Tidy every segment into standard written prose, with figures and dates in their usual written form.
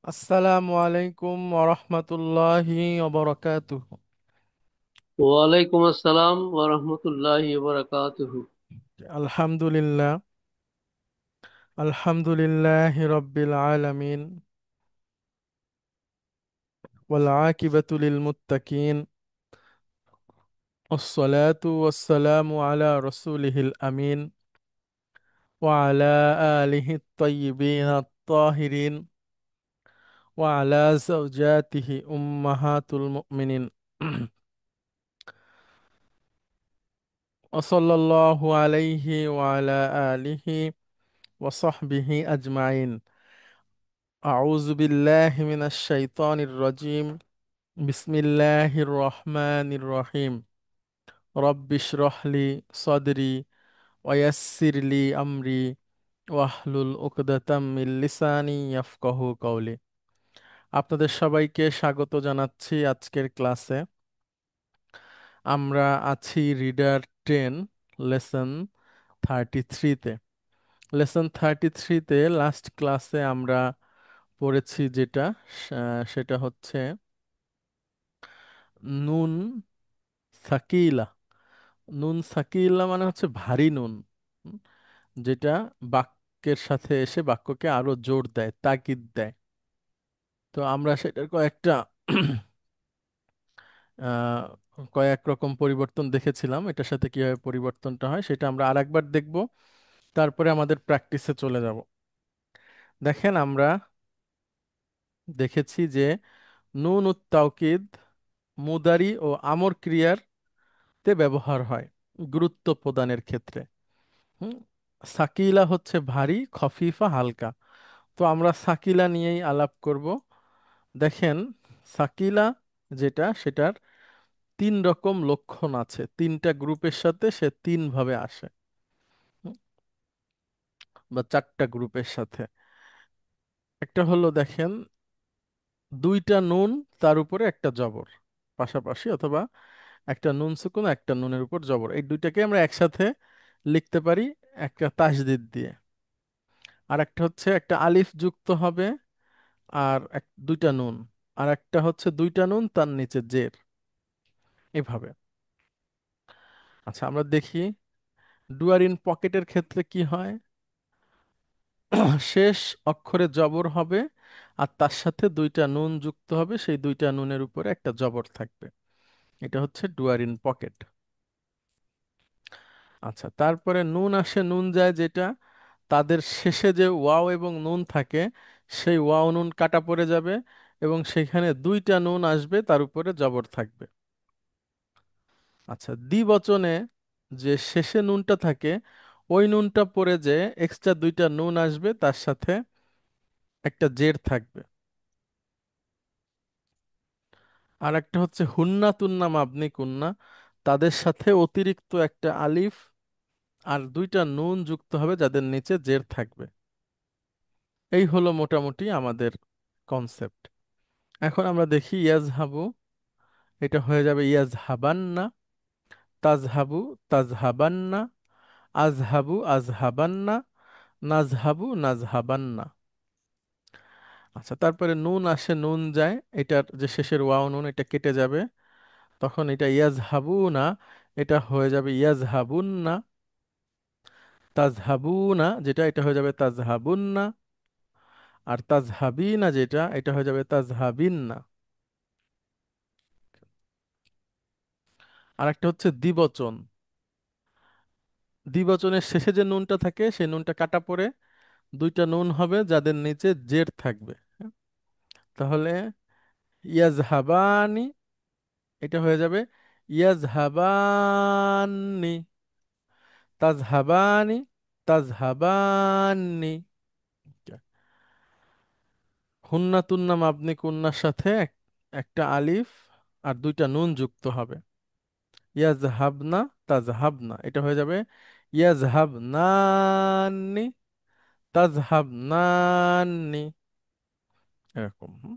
আসসালামু আলাইকুম ওরহমতুল্লাহি ওবরাকাতুহ। ওয়ালাইকুম আসসালাম ওয়া রাহমাতুল্লাহি ওয়া বারাকাতুহু। আলহামদুলিল্লাহ, আলহামদুলিল্লাহি রব্বিল আলামিন, ওয়াল আকিবাতু লিল মুত্তাকিন, ওয়াসসালাতু ওয়াসসালামু আলা রাসূলিহিল আমিন, ওয়া আলা আলিহি আত-তাইয়্যিবিন আত-তাহিরিন, ওয়া আলা যাওজাতিহি উম্মাহাতুল মুমিনিন। ওয়া সাল্লাল্লাহু আলাইহি ওয়া আলা আলিহি ওয়া সাহবিহি আজমাইন। আউযু বিল্লাহি মিনাশ শাইতানির রাজিম। বিসমিল্লাহির রহমানির রহিম। রব্বিশরাহ লি সাদরি ওয়া ইয়াসসির লি আমরি ওয়াহলুল উকদাতাম মিন লিসানি ইয়াফকাহু কওলি। আপনাদের সবাইকে স্বাগত জানাচ্ছি আজকের ক্লাসে। আমরা আছি রিডার 10, লেসন 33-তে। লেসন 33-তে লাস্ট ক্লাসে আমরা পড়েছি যেটা, সেটা হচ্ছে নুন সাকিলা। নুন সাকিলা মানে হচ্ছে ভারী নুন, হুম, যেটা বাক্যের সাথে এসে বাক্যকে আরো জোর দেয়, তাকিদ দেয়। তো আমরা সেটার কয়েকটা কয়েক রকম পরিবর্তন দেখেছিলাম। এটার সাথে কিভাবে পরিবর্তনটা হয় সেটা আমরা আরেকবার দেখব, তারপরে আমাদের প্র্যাকটিসে চলে যাব। দেখেন, আমরা দেখেছি যে নুন উত তাওকিদ মুদারি ও আমর ক্রিয়ার তে ব্যবহার হয় গুরুত্ব প্রদানের ক্ষেত্রে। হুম, সাকিলা হচ্ছে ভারী, খফিফা হালকা। তো আমরা সাকিলা নিয়েই আলাপ করব। দেখেন, সাকিলা যেটা, সেটার তিন রকম লক্ষণ আছে, তিনটা গ্রুপের সাথে সে তিন ভাবে আসে। হুম, বা চারটা গ্রুপের সাথে। একটা হলো, দেখেন, দুইটা নুন তার উপরে একটা জবর পাশাপাশি, অথবা একটা নুন সুকুন একটা নুনের উপর জবর, এই দুইটাকে আমরা একসাথে লিখতে পারি একটা তাসদিদ দিয়ে। আর একটা হচ্ছে একটা আলিফ যুক্ত হবে, আর দুইটা নুন। আর একটা হচ্ছে দুইটা নুন তার নিচে জের, এভাবে। আচ্ছা, আমরা দেখি ডুয়ার ইন পকেটের ক্ষেত্রে কি হয়। শেষ অক্ষরে জবর হবে, আর তার সাথে দুইটা নুন যুক্ত হবে, সেই দুইটা নুনের উপরে একটা জবর থাকবে। এটা হচ্ছে ডুয়ার ইন পকেট। আচ্ছা, তারপরে নুন আসে নুন যায়, যেটা তাদের শেষে যে ওয়াও এবং নুন থাকে, সেই ওয়াও নুন কাটা পড়ে যাবে এবং সেখানে দুইটা নুন আসবে, তার উপরে জবর থাকবে। আচ্ছা, দ্বিবচনে যে শেষে নুনটা থাকে, ওই নুনটা পড়ে যে এক্সট্রা দুইটা নুন আসবে, তার সাথে একটা জের থাকবে। আর একটা হচ্ছে হুন্না তুন্না মাবনি কুন্না, তাদের সাথে অতিরিক্ত একটা আলিফ আর দুইটা নুন যুক্ত হবে, যাদের নিচে জের থাকবে। এই হলো মোটামুটি আমাদের কনসেপ্ট। এখন আমরা দেখি ইয়াজহাবু, এটা হয়ে যাবে ইয়াজহাবান্না। তাজহাবু তাজহাবান্না। আজহাবু আজহাবান্না। নাজহাবু নাজহাবান্না। আচ্ছা, তারপরে নুন আসে নুন যায়, এটার যে শেষের ওয়াও নুন, এটা কেটে যাবে। তখন এটা ইয়াজহাবু না, এটা হয়ে যাবে ইয়াজহাবুন্না। তাজহাবুনা যেটা, এটা হয়ে যাবে তাজহাবুন্না। আর তাজহাবিনা যেটা, এটা হয়ে যাবে তাজহাবিন্না। আর একটা হচ্ছে দ্বিবচন। দ্বিবচনের শেষে যে নুনটা থাকে, সেই নুনটা কাটা পড়ে দুইটা নুন হবে, যাদের নিচে জের থাকবে। হ্যাঁ? তাহলে ইয়াজহাবানি, এটা হয়ে যাবে ইয়াজহাবানি। তাজহাবানি তাজহাবানি। হুন্না তুন্না মাবনি কুন্নার সাথে একটা আলিফ আর দুইটা নুন যুক্ত হবে। ইয়াজহাবনা তাজহাবনা, এটা হয়ে যাবে ইয়াজহাবনানি তাজহাবনানি, এরকম। হুম?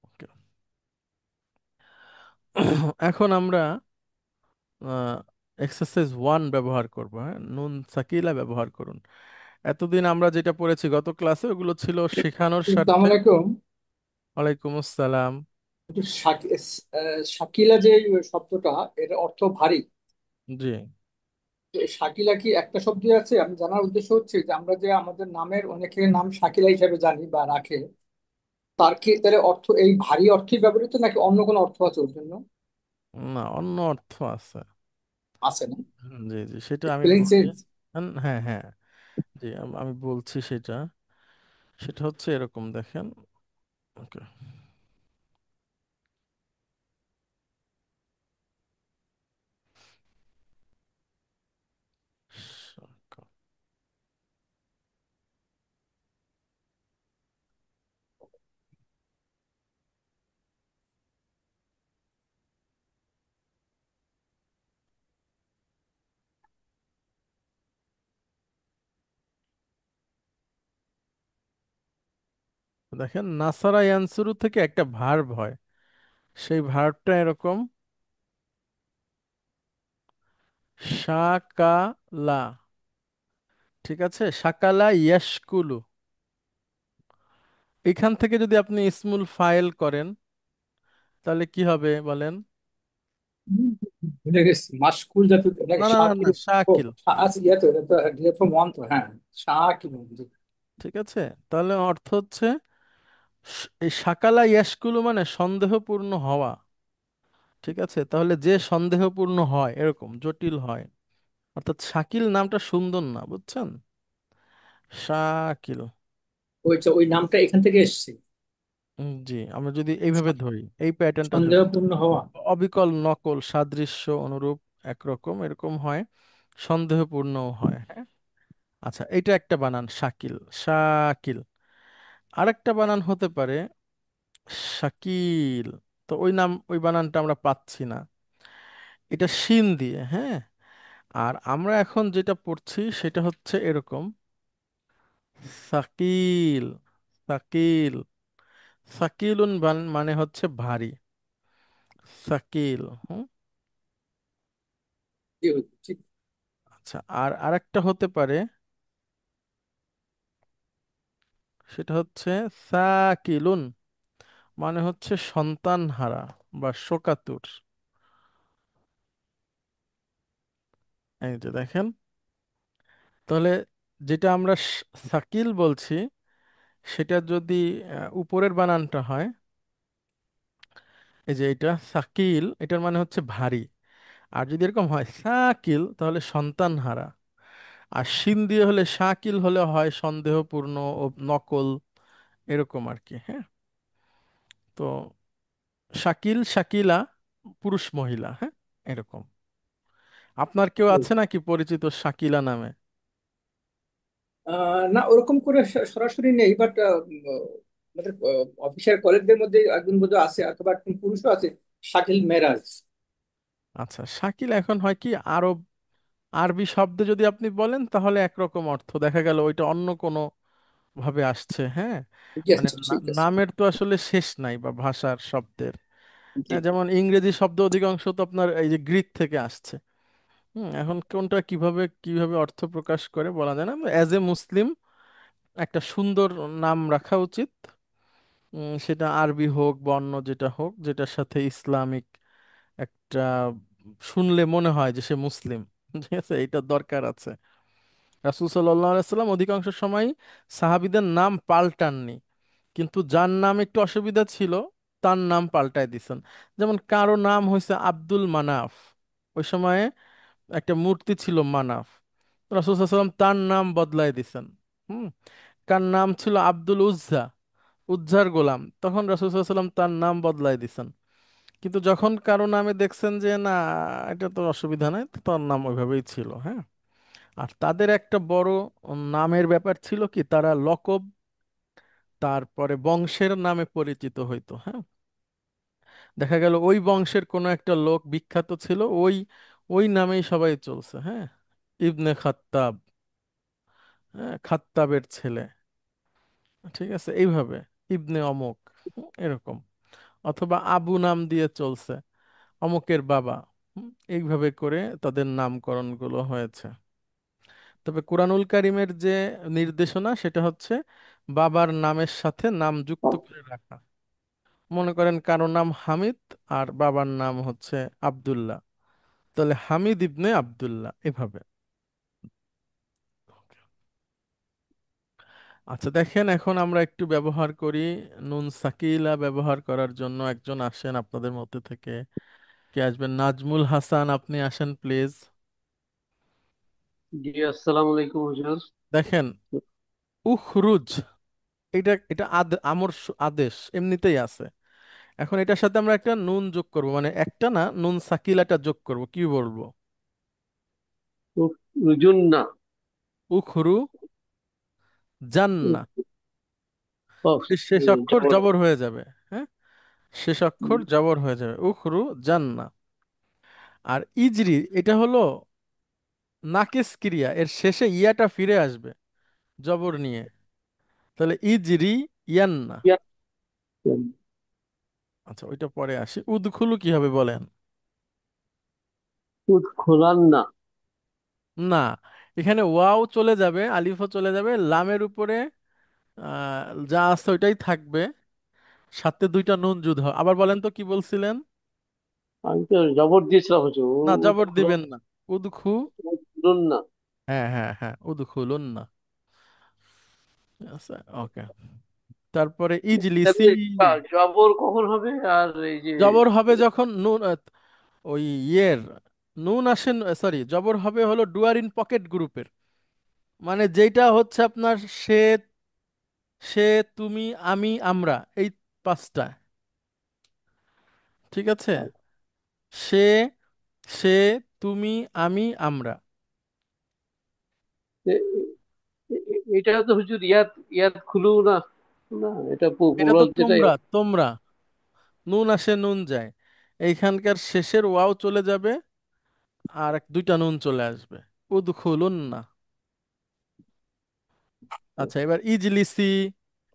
Okay. এখন আমরা এক্সারসাইজ 1 ব্যবহার করব। হ্যাঁ, নুন সাকিলা ব্যবহার করুন। এতদিন আমরা যেটা পড়েছি গত ক্লাসে ওগুলো ছিল শেখানোর আসসালামু স্বার্থে। আলাইকুম। ওয়ালাইকুম আসসালাম। একটু শাকিলা যে শব্দটা, এর অর্থ ভারী। জি। তো এই শাকিলা কি একটা শব্দই আছে? আমি জানার উদ্দেশ্য হচ্ছে যে আমরা যে আমাদের নামের অনেকে নাম শাকিলা হিসেবে জানি বা রাখে, তার কি তাহলে অর্থ এই ভারী অর্থই ব্যবহৃত নাকি অন্য কোনো অর্থ আছে ওর জন্য? না, অন্য অর্থ আছে। আছে না? জি জি, সেটা আমি স্পেলিং বলি। চেঞ্জ। হ্যাঁ হ্যাঁ, জি আমি বলছি সেটা। সেটা হচ্ছে এরকম, দেখেন। ওকে। দেখেন, নাসারা ইয়ানসুরু থেকে একটা ভার্ব হয়। সেই ভার্বটা এরকম: শাকালা। ঠিক আছে, শাকালা ইয়াশকুলু। এখান থেকে যদি আপনি ইসমুল ফাইল করেন তাহলে কি হবে বলেন? ভুলে গেছি, মাসকুল জাতীয় নাকি না না না না, শাকিল? ও, শাকিল। আচ্ছা, ইয়ে তো এটা তো ডিরেক্ট ফ্রম ওয়ান তো, হ্যাঁ। শাকিল। ঠিক আছে, তাহলে অর্থ হচ্ছে এই শাকালা ইয়াশকুলু মানে সন্দেহপূর্ণ হওয়া। ঠিক আছে, তাহলে যে সন্দেহপূর্ণ হয়, এরকম জটিল হয়। অর্থাৎ শাকিল নামটা সুন্দর না, বুঝছেন? শাকিল। ওই নামটা এখান থেকে এসেছে। জি, আমরা যদি এইভাবে ধরি, এই প্যাটার্নটা ধরি, সন্দেহপূর্ণ হওয়া। অবিকল, নকল, সাদৃশ্য, অনুরূপ, একরকম, এরকম হয়। সন্দেহপূর্ণও হয়, হ্যাঁ। আচ্ছা, এটা একটা বানান শাকিল, শাকিল। আরেকটা বানান হতে পারে শাকিল। তো ওই নাম, ওই বানানটা আমরা পাচ্ছি না। এটা শিন দিয়ে, হ্যাঁ। আর আমরা এখন যেটা পড়ছি সেটা হচ্ছে এরকম: সাকিল, সাকিল। সাকিলুন মানে হচ্ছে ভারী। সাকিল। হুম। জি, ঠিক। আচ্ছা, আর আরেকটা হতে পারে, সেটা হচ্ছে সাকিলুন মানে হচ্ছে সন্তানহারা বা শোকাতুর। এই যে দেখেন, তাহলে যেটা আমরা সাকিল বলছি, সেটা যদি উপরের বানানটা হয়, এই যে এটা সাকিল, এটার মানে হচ্ছে ভারী। আর যদি এরকম হয় সাকিল, তাহলে সন্তানহারা। আর শিন দিয়ে হলে শাকিল হলে হয় সন্দেহপূর্ণ ও নকল, এরকম আর কি, হ্যাঁ। তো শাকিল, শাকিলা, পুরুষ মহিলা, হ্যাঁ, এরকম। আপনার কেউ আছে নাকি পরিচিত শাকিলা নামে? না, ওরকম করে সরাসরি নেই, বাট আমাদের অফিসের কলিগদের মধ্যে একজন বোধহয় আছে, অথবা একজন পুরুষও আছে, শাকিল মেরাজ। আচ্ছা, শাকিল এখন হয় কি, আরব আরবি শব্দে যদি আপনি বলেন তাহলে একরকম অর্থ, দেখা গেল ওইটা অন্য কোনো ভাবে আসছে, হ্যাঁ। জি, মানে আচ্ছা, ঠিক আছে। নামের তো আসলে শেষ নাই, বা ভাষার শব্দের। জি। যেমন ইংরেজি শব্দ অধিকাংশ তো আপনার এই যে গ্রিক থেকে আসছে। এখন কোনটা কিভাবে কিভাবে অর্থ প্রকাশ করে বলা যায় না। অ্যাজ এ মুসলিম একটা সুন্দর নাম রাখা উচিত। সেটা আরবি হোক বা অন্য যেটা হোক, যেটার সাথে ইসলামিক একটা, শুনলে মনে হয় যে সে মুসলিম। ঠিক আছে, এটা দরকার আছে। রাসূল সাল্লাল্লাহু আলাইহি সাল্লাম অধিকাংশ সময় সাহাবীদের নাম পাল্টাননি, কিন্তু যার নাম একটু অসুবিধা ছিল তার নাম পাল্টায় দিছেন। যেমন কারো নাম হয়েছে আব্দুল মানাফ, ওই সময়ে একটা মূর্তি ছিল মানাফ, রাসূল সাল্লাল্লাহু আলাইহি সাল্লাম তার নাম বদলায় দিছেন। হুম। কার নাম ছিল আব্দুল উজ্জা, উজ্জার গোলাম, তখন রাসূল সাল্লাল্লাহু আলাইহি সাল্লাম তার নাম বদলায় দিছেন। কিন্তু যখন কারো নামে দেখছেন যে না, এটা তো অসুবিধা নাই, তো তার নাম ওইভাবেই ছিল, হ্যাঁ। আর তাদের একটা বড় নামের ব্যাপার ছিল কি, তারা লকব, তারপরে বংশের নামে পরিচিত হইতো, হ্যাঁ। দেখা গেল ওই বংশের কোনো একটা লোক বিখ্যাত ছিল, ওই ওই নামেই সবাই চলছে, হ্যাঁ। ইবনে খাত্তাব, হ্যাঁ, খাত্তাবের ছেলে। ঠিক আছে, এইভাবে ইবনে অমুক, এরকম। অথবা আবু নাম দিয়ে চলছে, অমুকের বাবা। এইভাবে করে তাদের নামকরণগুলো হয়েছে। তবে কোরআনুল কারিমের যে নির্দেশনা সেটা হচ্ছে বাবার নামের সাথে নাম যুক্ত করে রাখা। মনে করেন কারো নাম হামিদ আর বাবার নাম হচ্ছে আব্দুল্লাহ, তাহলে হামিদ ইবনে আব্দুল্লাহ এভাবে। আচ্ছা দেখেন, এখন আমরা একটু ব্যবহার করি নুন সাকিলা। ব্যবহার করার জন্য একজন আসেন আপনাদের মধ্যে থেকে। কে আসবেন? নাজমুল হাসান, আপনি আসেন প্লিজ। জি, আসসালামু আলাইকুম হুজুর। দেখেন, উখরুজ, এটা এটা আদেশ এমনিতেই আছে। এখন এটার সাথে আমরা একটা নুন যোগ করব, মানে একটা না, নুন সাকিলাটা যোগ করব, কি বলবো? রুজুন্না। উখরু জান্না। শেষ অক্ষর জবর। জবর হয়ে যাবে। হ্যাঁ, শেষ অক্ষর জবর হয়ে যাবে, উখরু জান্না। আর ইজরি, এটা হলো নাকিস ক্রিয়া, এর শেষে ইয়াটা ফিরে আসবে জবর নিয়ে, তাহলে ইজরি ইয়ান্না। আচ্ছা, ওইটা পরে আসি। উদখুলু কি হবে বলেন? খোলান্না। না, এখানে ওয়াও চলে যাবে, আলিফও চলে যাবে, লামের উপরে যা আছে ওইটাই থাকবে, সাথে দুইটা নুন যুদ হয়। আবার বলেন তো কি বলছিলেন? আমি তো জবর দিয়েছিলাম হুজুর। না, জবর দিবেন না। উদখু, উদখুলুন্না। হ্যাঁ হ্যাঁ হ্যাঁ, উদখুলুন না। আচ্ছা, ওকে। তারপরে ইজলিসি। তাহলে জবর কখন হবে? আর এই যে জবর হবে যখন নুন ওই ইয়ের নুন আসেন, সরি, জবর হবে হলো ডুয়ার ইন পকেট গ্রুপের, মানে যেটা হচ্ছে আপনার সে, সে, তুমি, আমি, আমরা, এই পাঁচটা। ঠিক আছে? সে, সে, তুমি, আমি, আমরা। এটা তো হুজুর ইয়াদ, ইয়াদ খুলু না? না, এটা এটা তো পুরো যেটা তোমরা, তোমরা, নুন আসে নুন যায়, এইখানকার শেষের ওয়াও চলে যাবে, আর দুইটা নুন চলে আসবে, উদখুলুন না। আচ্ছা, এবার ইজলিসি,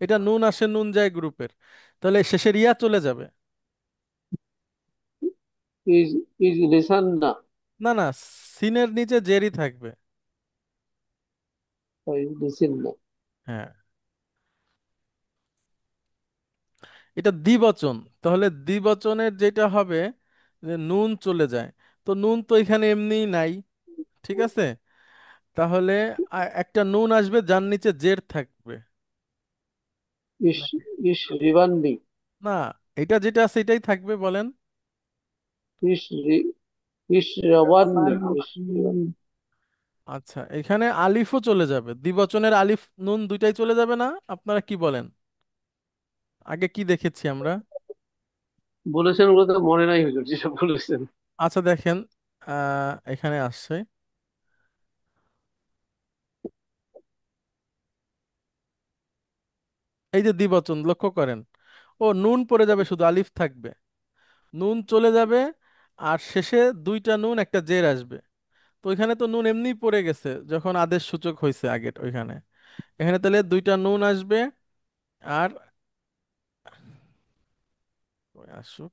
এটা নুন আসে নুন যায় গ্রুপের, তাহলে শেষের ইয়া চলে যাবে। ইজ, ইজ লিসান্না। না না, সিনের নিচে জেরই থাকবে। ইজ লিসিন্না। হ্যাঁ, এটা দ্বিবচন, তাহলে দ্বিবচনের যেটা হবে যে নুন চলে যায়, তো নুন তো এখানে এমনিই নাই। ঠিক আছে, তাহলে একটা নুন আসবে যার নিচে জের থাকবে। ইস, নাকি? ইস রিবান্নি। না, এটা যেটা আছে এটাই থাকবে, বলেন। ইস ইস রবান্নি। ইস রিবান্নি। আচ্ছা, এখানে আলিফও চলে যাবে, দ্বিবচনের আলিফ নুন দুইটাই চলে যাবে না? আপনারা কি বলেন? আগে কি দেখেছি আমরা? বলেছেন ওগুলো তো মনে নাই হুজুর, যেসব বলেছেন। আচ্ছা দেখেন, এখানে আসছে, এই যে দ্বিবচন, লক্ষ্য করেন, ও নুন পড়ে যাবে, শুধু আলিফ থাকবে, নুন চলে যাবে, আর শেষে দুইটা নুন একটা জের আসবে। তো ওইখানে তো নুন এমনিই পড়ে গেছে যখন আদেশ সূচক হয়েছে আগে ওইখানে, এখানে তাহলে দুইটা নুন আসবে, আর ওই আসুক,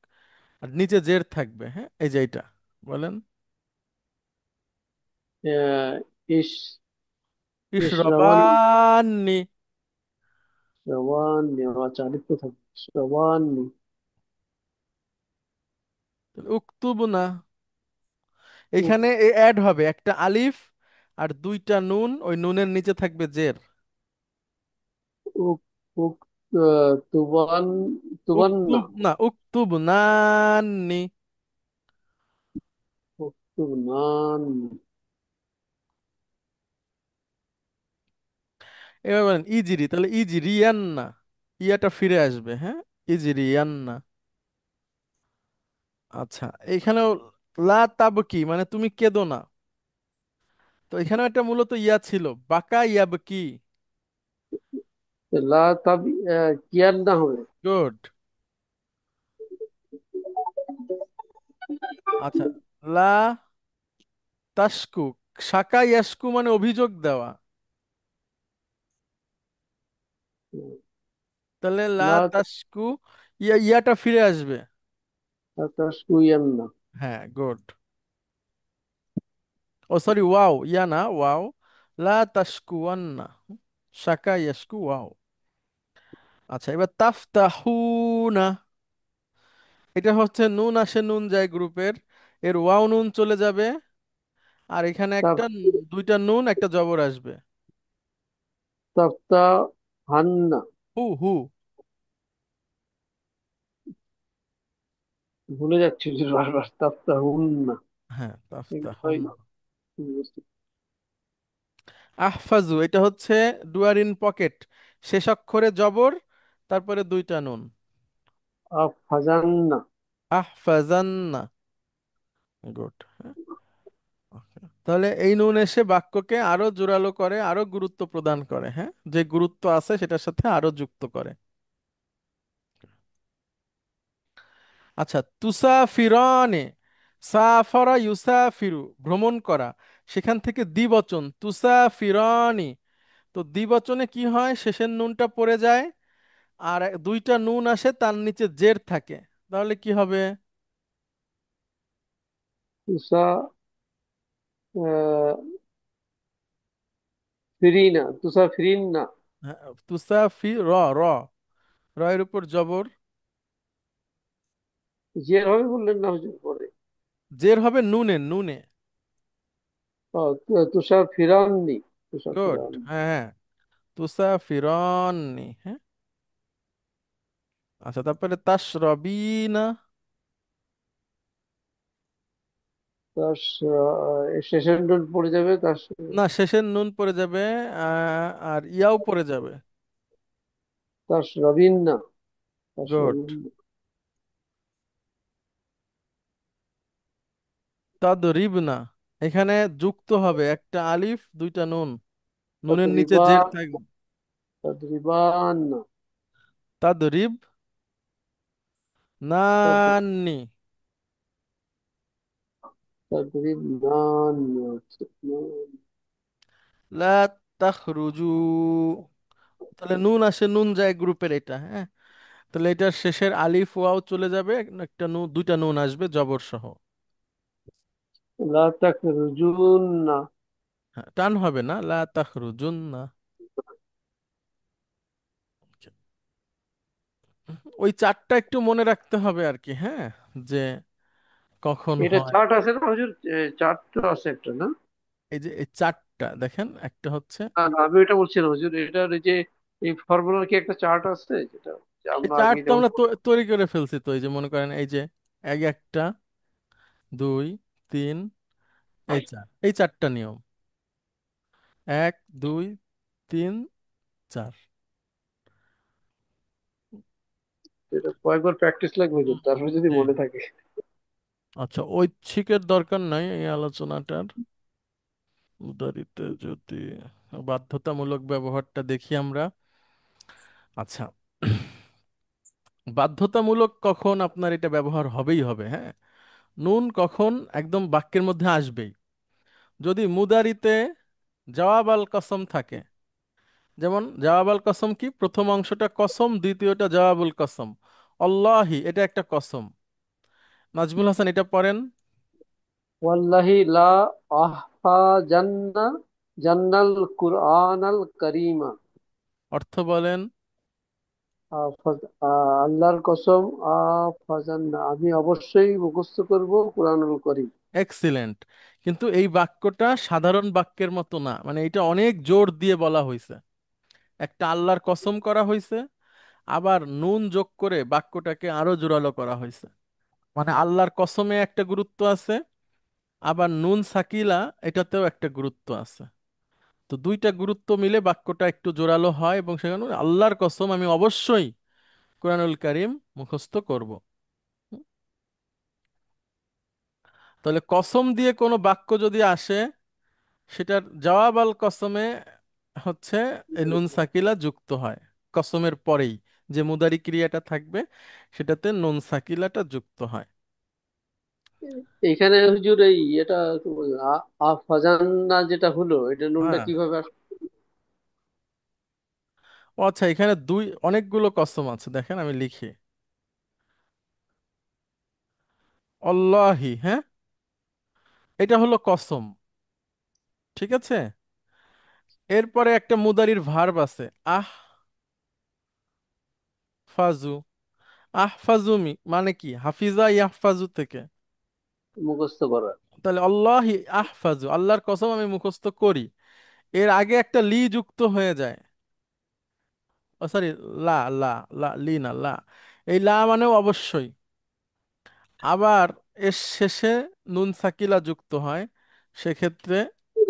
আর নিচে জের থাকবে। হ্যাঁ, এই যে এইটা, বলেন। আহ, ইস, ইস রবান। ইশরাবান্নি। রবান নেওয়া চালিত থাকে। রবান। উক্তুব না, এখানে অ্যাড হবে একটা আলিফ আর দুইটা নুন, ওই নুনের নিচে থাকবে জের। উক, উক, তুবান, তুবান্না। উক্তুব না, উক্তুব নান্নি। উক্তুবনান। এবার বলেন ইজরি, তাহলে ইজরিয়ান্না, ইয়াটা ফিরে আসবে। হ্যাঁ, ইজরিয়ান্না। আচ্ছা, এখানেও লা তাবকি, মানে তুমি কেঁদো না, তো এখানেও একটা মূলত ইয়া ছিল, বাকা ইয়াবকি। লা তাব, কিয়ান্না হবে। গুড। আচ্ছা, লা তাশকু, সাকা ইয়াসকু মানে অভিযোগ দেওয়া, তাহলে লা লা তাশকু, ইয়াটা ফিরে আসবে। তাশকুয়ান্না। হ্যাঁ, গুড। ও সরি, ওয়াও, ইয়া না, ওয়াও, লা তাশকুয়ান্না, শাকা ইয়াশকু ওয়াও। আচ্ছা, এবার তাফতাহুনা, এটা হচ্ছে নুন আসে, নুন যায় গ্রুপের, এর ওয়াও নুন চলে যাবে, আর এখানে একটা দুইটা নুন একটা জবর আসবে। তাফতা হান্না। হু হু। ভুলে যাচ্ছি হুজুর বারবার, তাফতা হুন্না। হ্যাঁ, ওই তাফতাহুন। বুঝতে- আহফাজু, এটা হচ্ছে ডুয়ার ইন পকেট, শেষ অক্ষরে জবর, তারপরে দুইটা নুন। ফাজান্না। আহফাজান্না, গুড। তাহলে এই নুন এসে বাক্যকে আরো জোরালো করে, আরো গুরুত্ব প্রদান করে, হ্যাঁ, যে গুরুত্ব আছে সেটার সাথে আরো যুক্ত করে। আচ্ছা, তুসাফিরানে, সাফারা ইউসাফিরু, ভ্রমণ করা, সেখান থেকে দ্বিবচন তুসাফিরানি। তো দ্বিবচনে কি হয়, শেষের নুনটা পড়ে যায়, আর দুইটা নুন আসে, তার নিচে জের থাকে, তাহলে কি হবে? তুষা ফিরিনা, তুষা ফিরিন্না। হ্যাঁ, তুসাফি র, র, র এর উপর জবর, যে হবে বললেন না হুজুর পরে? জের হবে নুনে, নুনে। তুষা ফিরাননি, তুষা গুড, ফিরান। হ্যাঁ হ্যাঁ, তুসাফিরানি, হ্যাঁ। আচ্ছা, তারপরে তাশরাবিনা। তার শেষের ডোল পড়ে যাবে, তার না, শেষের নুন পড়ে যাবে, আর ইয়াও পড়ে যাবে। তার রবিন্না, তার গুড। রবিন্না। তাদরিবনা, এখানে যুক্ত হবে একটা আলিফ দুইটা নুন, নুনের নিচে তদ্রিবা, জের থাকবে। তদ্রিবান্না, তাদরিব তদ্রিব, নানি। তদ্রিবান্না। লা তাখরুজু, তাহলে নুন আসে, নুন যায় গ্রুপের, এটা হ্যাঁ। তাহলে এটার শেষের আলিফ ওয়াও চলে যাবে, একটা নুন, দুইটা নুন আসবে জবর সহ। লা তাখরুজুন্না। হ্যাঁ, টান হবে না, লা তাখরুজুন না। ওই চারটা একটু মনে রাখতে হবে আর কি, হ্যাঁ, যে কখন এটা হয়। চার্ট আছে না হুজুর? চার্ট তো আছে একটা না? এই যে এই চারটা দেখেন, একটা হচ্ছে, না, না, আমি এটা বলছি না হুজুর, এটার এই যে এই ফর্মুলার কি একটা চার্ট আছে যেটা যে এই আমরা আগে চার্ট তো যেমন আমরা তৈরি করে ফেলছি, তো এই যে মনে করেন, এই যে এক একটা, দুই, তিন, এই চার, এই চারটা নিয়ম, এক, দুই, তিন, চার। এটা কয়েকবার প্র্যাকটিস লাগবে হুজুর, হুম, তারপরে যদি জি। মনে থাকে। আচ্ছা, ঐচ্ছিকের দরকার নাই এই আলোচনাটার। উদারিতে যদি বাধ্যতামূলক ব্যবহারটা দেখি আমরা। আচ্ছা, বাধ্যতামূলক কখন আপনার এটা ব্যবহার হবেই হবে, হ্যাঁ। নুন কখন একদম বাক্যের মধ্যে আসবেই, যদি মুদারিতে জওয়াব আল কসম থাকে। যেমন জওয়াব আল কসম কি, প্রথম অংশটা কসম, দ্বিতীয়টা জওয়াবুল কসম। অল্লাহি, এটা একটা কসম। নাজমুল হাসান, এটা পড়েন। ওয়াল্লাহি লা আহফা জান্না, জান্নাল কুরআনাল কারীমা। অর্থ বলেন। আল্লাহর কসম, আফাজান্না, আমি অবশ্যই মুখস্থ করব কুরআনুল কারীম। এক্সিলেন্ট। কিন্তু এই বাক্যটা সাধারণ বাক্যের মতো না, মানে এটা অনেক জোর দিয়ে বলা হয়েছে, একটা আল্লাহর কসম করা হয়েছে, আবার নুন যোগ করে বাক্যটাকে আরো জোরালো করা হয়েছে। মানে আল্লাহর কসমে একটা গুরুত্ব আছে, আবার নুন সাকিলা এটাতেও একটা গুরুত্ব আছে। তো দুইটা গুরুত্ব মিলে বাক্যটা একটু জোরালো হয়, এবং সেখানে আল্লাহর কসম আমি অবশ্যই কোরআনুল কারীম মুখস্থ করব। হুম? তাহলে কসম দিয়ে কোনো বাক্য যদি আসে, সেটার জওয়াব আল কসমে হচ্ছে এই নুন সাকিলা যুক্ত হয়, কসমের পরেই যে মুদারি ক্রিয়াটা থাকবে সেটাতে নুন সাকিলাটা যুক্ত হয়। এখানে হুজুর এই এটা আফাজান্না যেটা হলো, এটা নুনটা হ্যাঁ, কিভাবে ও আচ্ছা, এখানে অনেকগুলো কসম আছে, দেখেন আমি লিখি। অল্লাহি, হ্যাঁ, এটা হলো কসম, ঠিক আছে। এরপরে একটা মুদারির ভার্ব আছে, আহ ফাজু। আহফাজুমি মানে কি? হাফিজা ইয়াহফাজু থেকে। মুখস্থ করা। তাহলে আল্লাহি আহফাজু, আল্লাহর কসম আমি মুখস্থ করি। এর আগে একটা লি যুক্ত হয়ে যায়। ও সরি, লা লা লা, লি না, লা। এই লা মানেও অবশ্যই। আবার এর শেষে নুন সাকিলা যুক্ত হয়, সেক্ষেত্রে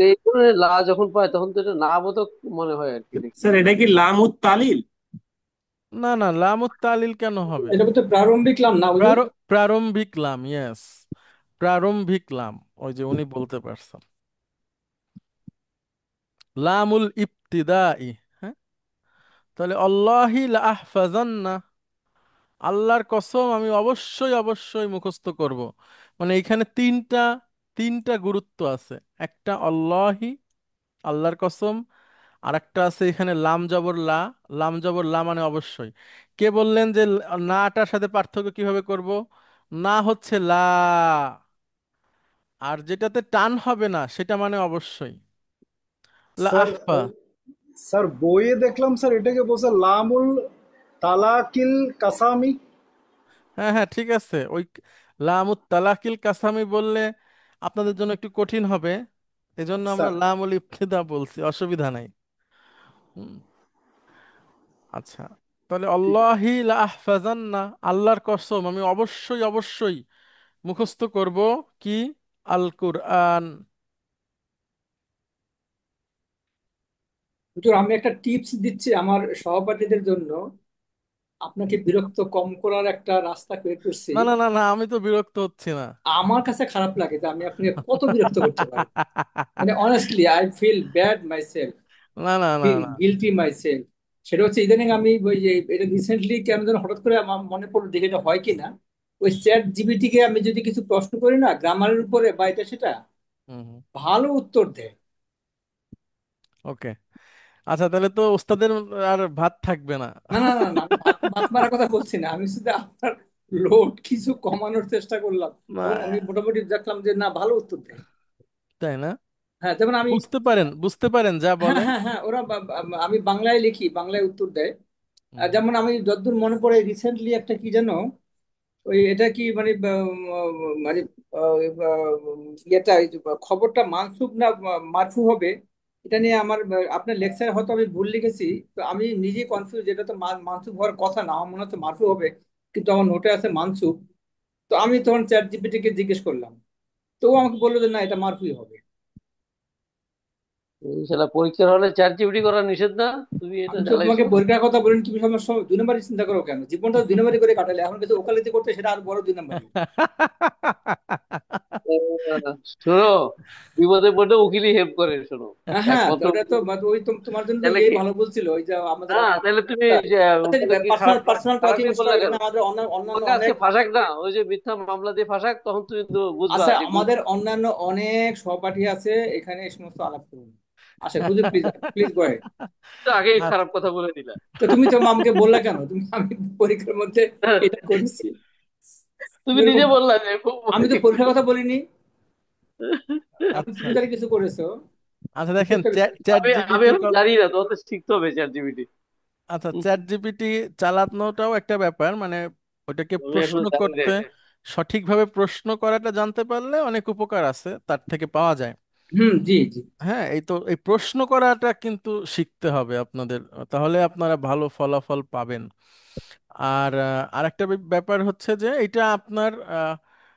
এই ধরনের লা যখন পায় তখন তো এটা না বোধক মনে হয় আর কি দেখি। স্যার এটা কি লামুত তালিল? না না, লামুত তালিল কেন হবে? এটা তো প্রারম্ভিক নাম না হুজুর? প্রারম্ভিক লাম, ইয়েস, প্রারম্ভিক লাম। ওই যে উনি বলতে পারছেন, লামুল ইবতিদাই। হ্যাঁ, তাহলে আল্লাহি লা আহফাজান্না, আল্লাহর কসম আমি অবশ্যই অবশ্যই মুখস্থ করব। মানে এখানে তিনটা তিনটা গুরুত্ব আছে। একটা আল্লাহি, আল্লাহর কসম। আর একটা আছে এখানে লাম জবর লা। লাম জবর লা মানে অবশ্যই। কে বললেন যে নাটার সাথে পার্থক্য কিভাবে করব? না হচ্ছে লা, আর যেটাতে টান হবে না সেটা মানে অবশ্যই। লা স্যার আহফা। স্যার বইয়ে দেখলাম স্যার এটাকে বলছে লামুল তালাকিল কাসামি। হ্যাঁ হ্যাঁ, ঠিক আছে। ওই লামুত তালাকিল কাসামি বললে আপনাদের জন্য একটু কঠিন হবে, এজন্য আমরা স্যার লামুল ইবতিদা বলছি, অসুবিধা নাই। হুম, আচ্ছা। তাহলে ঠিক আছে। আল্লাহি লা আহফাজান্না, আল্লাহর কসম আমি অবশ্যই অবশ্যই মুখস্থ করব কি? আল কুরআন। হুজুর আমি একটা টিপস দিচ্ছি আমার সহপাঠীদের জন্য, আপনাকে বিরক্ত কম করার একটা রাস্তা বের করছি। না না না না, আমি তো বিরক্ত হচ্ছি না। আমার কাছে খারাপ লাগে যে আমি আপনাকে কত বিরক্ত করতে পারি। মানে honestly I feel bad myself, না না না না। Guilty myself. সেটা হচ্ছে ইদানিং আমি ওই যে এটা রিসেন্টলি কেন যেন হঠাৎ করে আমার মনে পড়লো, দেখে এটা হয় কিনা। ওই চ্যাট জিবিটি কে আমি যদি কিছু প্রশ্ন করি না গ্রামারের উপরে বা এটা সেটা, হুম হুম, ভালো উত্তর দেয়। ওকে। আচ্ছা, তাহলে তো ওস্তাদের আর ভাত থাকবে না। না না না না, আমি বাত বাত মারার কথা বলছি না, আমি শুধু আপনার লোড কিছু কমানোর চেষ্টা করলাম। না, এবং আমি মোটামুটি দেখলাম যে না, ভালো উত্তর দেয়। তাই না? হ্যাঁ, যেমন আমি, বুঝতে পারেন যা হ্যাঁ বলে। হ্যাঁ হ্যাঁ, ওরা আমি বাংলায় লিখি, বাংলায় উত্তর দেয়। হুম, যেমন আমি যতদূর মনে পড়ে রিসেন্টলি একটা কি যেন, ওই এটা কি মানে মানে ইয়েটা এই যে খবরটা মানসুব না মারফু হবে, এটা নিয়ে আমার আপনার লেকচারে হয়তো আমি ভুল লিখেছি। তো আমি নিজেই কনফিউজ, এটা তো মানসুব হওয়ার কথা না, আমার মনে হচ্ছে মারফু হবে, কিন্তু আমার নোটে আছে মানসুব। তো আমি তখন চ্যাট জিপিটি কে জিজ্ঞেস করলাম, তো ও আমাকে বললো যে না, এটা মারফুই হবে। সেটা পরীক্ষার হলে চ্যাট জিপিটি করা নিষেধ না? তুমি এটা আমি তো তোমাকে জ্বালাইছো। পরীক্ষার কথা বলিনি, তুমি সময় সময় 2 নম্বরই চিন্তা করো কেন? জীবনটা 2 নম্বরই করে কাটালে, এখন কিছু ওকালতি করতে সেটা আর বড় 2 নম্বরই। শোনো, বিপদে পড়লে উকিলই হেল্প করে, শোনো। হ্যাঁ, তো একমাত্র ওটা তো ওই তোমার জন্য তো তাহলে ইয়ে কি? ভালো বলছিল, ওই যে আমাদের না, এক তাহলে তুমি আচ্ছা, তাহলে কি পার্সোনাল পার্সোনাল টকিং খারাপই স্টার, করলে কেন? এখানে আমাদের অন্যান্য তোমাকে আজকে অনেক ফাঁসাক না, ওই যে মিথ্যা মামলা দিয়ে ফাঁসাক, তখন তুমি তো বুঝবা আছে, যে আমাদের অন্যান্য অনেক সহপাঠী আছে, এখানে এই সমস্ত আলাপ করুন। আচ্ছা হুজুর, প্লিজ প্লিজ গো ahead। তো আগেই আচ্ছা খারাপ কথা বলে দিলা। তো তুমি তো আমাকে বললা কেন, তুমি আমি পরীক্ষার মধ্যে এটা করেছি, তুমি তুমি এরকম, নিজে বললা যে আমি তো পরীক্ষার কথা বলিনি, এখন আচ্ছা তুমি তাহলে কিছু করেছো, আচ্ছা, দেখেন হিসেবটা চ্যাট বিচার করো। চ্যাট আমি জিপিটি। এখন জানি না, তোমাকে শিখতে হবে চ্যাট জিপিটি। আচ্ছা, চ্যাট জিপিটি চালানোটাও একটা ব্যাপার, মানে ওটাকে আমি প্রশ্ন এখনো জানি না করতে, এটা। সঠিকভাবে প্রশ্ন করাটা জানতে পারলে অনেক উপকার আছে তার থেকে পাওয়া যায়। হুম, জি জি। হ্যাঁ, এই তো এই প্রশ্ন করাটা কিন্তু শিখতে হবে আপনাদের, তাহলে আপনারা ভালো ফলাফল পাবেন। আর আরেকটা ব্যাপার হচ্ছে যে এটা আপনার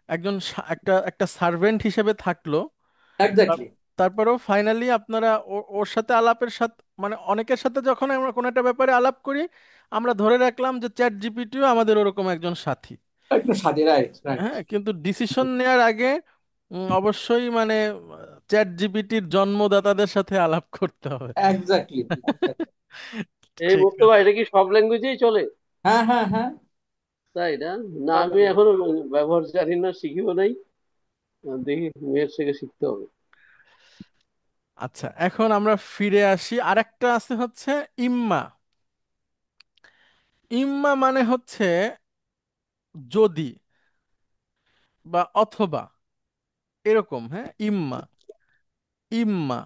একজন একটা একটা সার্ভেন্ট হিসেবে থাকলো। তার- এক্স্যাক্টলি। তারপরেও ফাইনালি আপনারা ওর সাথে আলাপের সাথে, মানে অনেকের সাথে যখন আমরা কোনো একটা ব্যাপারে আলাপ করি, আমরা ধরে রাখলাম যে চ্যাট জিপিটিও আমাদের ওরকম একজন সাথী। একটু স্বাধীন, রাইট রাইট। হ্যাঁ, কিন্তু ডিসিশন নেওয়ার আগে অবশ্যই মানে চ্যাট জিপিটির জন্মদাতাদের সাথে আলাপ করতে হবে। এক্স্যাক্টলি। এই ঠিক বলতে আছে। পারি, এটা কি সব ল্যাঙ্গুয়েজেই চলে? হ্যাঁ হ্যাঁ হ্যাঁ। তাই না? না, সব আমি language। এখনো ব্যবহার জানি না, শিখিও নাই। দেখি, মেয়ের থেকে শিখতে হবে। আচ্ছা, এখন আমরা ফিরে আসি, আরেকটা আছে হচ্ছে ইম্মা। ইম্মা মানে হচ্ছে যদি বা অথবা, এরকম। হ্যাঁ, ইম্মা, ইম্মা।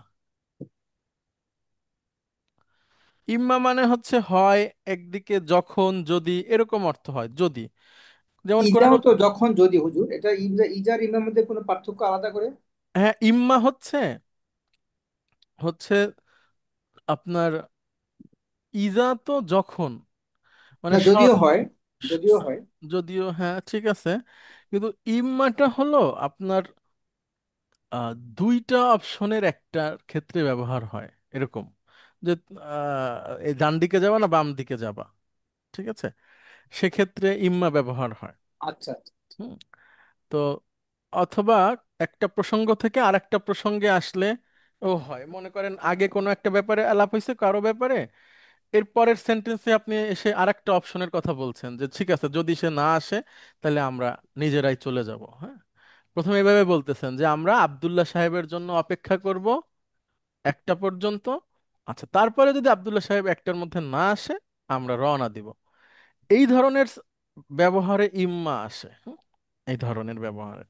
ইম্মা মানে হচ্ছে হয়, একদিকে যখন, যদি, এরকম অর্থ হয় যদি। যেমন কোরআন, ইজাও তো যখন যদি, হুজুর এটা ইজার ইমের মধ্যে কোনো পার্থক্য আলাদা করে? হ্যাঁ ইম্মা হচ্ছে হচ্ছে আপনার, ইজা তো যখন, মানে না, যদিও হয়, যদিও হয়। যদিও হ্যাঁ ঠিক আছে, কিন্তু ইম্মাটা হলো আপনার দুইটা অপশনের একটা ক্ষেত্রে ব্যবহার হয় এরকম, যে এই ডান দিকে যাবা না বাম দিকে যাবা, ঠিক আছে, সেক্ষেত্রে ইম্মা ব্যবহার হয়। আচ্ছা আচ্ছা। হুম। তো অথবা একটা প্রসঙ্গ থেকে আরেকটা প্রসঙ্গে আসলে ও হয়, মনে করেন আগে কোনো একটা ব্যাপারে আলাপ হয়েছে কারো ব্যাপারে, এর পরের সেন্টেন্সে আপনি এসে আরেকটা অপশনের কথা বলছেন যে ঠিক আছে যদি সে না আসে তাহলে আমরা নিজেরাই চলে যাব। হ্যাঁ, প্রথমে এভাবে বলতেছেন যে আমরা আব্দুল্লাহ সাহেবের জন্য অপেক্ষা করব একটা পর্যন্ত, আচ্ছা তারপরে যদি আব্দুল্লাহ সাহেব একটার মধ্যে না আসে আমরা রওনা দিব। এই ধরনের ব্যবহারে ইম্মা আসে। এই ধরনের ব্যবহারে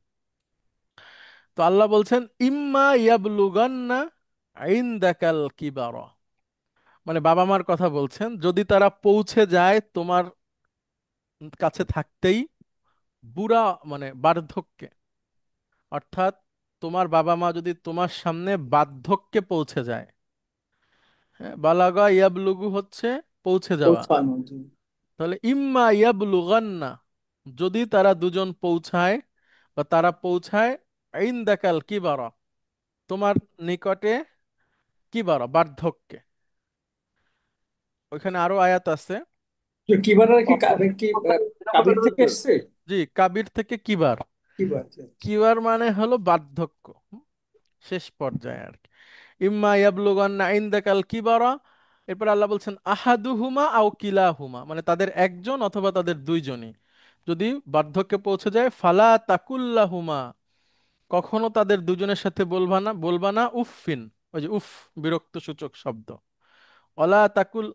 তো আল্লাহ বলছেন ইম্মা ইয়াবলুগান্না ইনদাকাল কিবারা, মানে বাবা মার কথা বলছেন, যদি তারা পৌঁছে যায় তোমার কাছে থাকতেই, বুড়া মানে বার্ধক্যে, অর্থাৎ তোমার বাবা মা যদি তোমার সামনে বার্ধক্যে পৌঁছে যায়। হ্যাঁ, বালাগা ইয়াবলুগু হচ্ছে পৌঁছে যাওয়া, পৌঁছানো, জি। তাহলে ইম্মা ইয়াবলুগান্না, যদি তারা দুজন পৌঁছায় বা তারা পৌঁছায় ইনদাকাল কিবারা, তোমার নিকটে, কিবারা বার্ধক্যে। ওইখানে আরো আয়াত আছে। তো কিবার কি কি কাবির থেকে হুজুর। এসছে? জি, কাবির থেকে কিবার। কিবার, আচ্ছা। কিবার মানে হলো বার্ধক্য, শেষ পর্যায়ে আর কি। ইম্মা ইয়াবলুগান্না ইনদাকাল কিবারা, এরপর আল্লাহ বলছেন আহাদুহুমা আও কিলাহুমা, মানে তাদের একজন অথবা তাদের দুইজনই যদি বার্ধক্যে পৌঁছে যায়, ফালা তাকুল্লাহুমা, কখনো তাদের দুজনের সাথে বলবা না উফফিন, ওই যে উফ বিরক্ত সূচক শব্দ, অলা তাকুল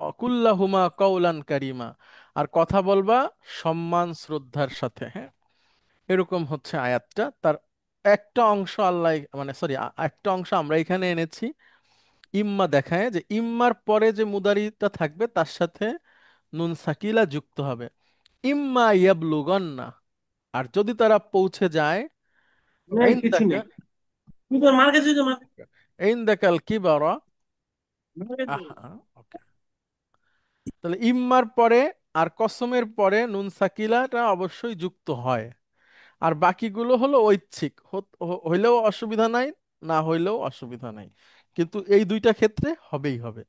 অকুল্লাহুমা কওলান কারিমা, আর কথা বলবা সম্মান শ্রদ্ধার সাথে। হ্যাঁ, এরকম হচ্ছে আয়াতটা। তার একটা অংশ আল্লাহ, মানে সরি, একটা অংশ আমরা এখানে এনেছি ইম্মা দেখায়, যে ইম্মার পরে যে মুদারিটা থাকবে তার সাথে নুন সাকিলা যুক্ত হবে, ইম্মা ইয়াবলুগান্না, আর যদি তারা পৌঁছে যায় নেই, কিছু ইনদাকা, নেই। তুই তোর মার কাছে যা, মার কাছে যা, ইনদাকাল কিবারা। মার কাছে যা। আহা, ওকে, তাহলে ইম্মার পরে আর কসমের পরে নুন সাকিলাটা অবশ্যই যুক্ত হয়, আর বাকিগুলো হলো ঐচ্ছিক, হইলেও অসুবিধা নাই, না হইলেও অসুবিধা নাই, কিন্তু এই দুইটা ক্ষেত্রে হবেই হবে।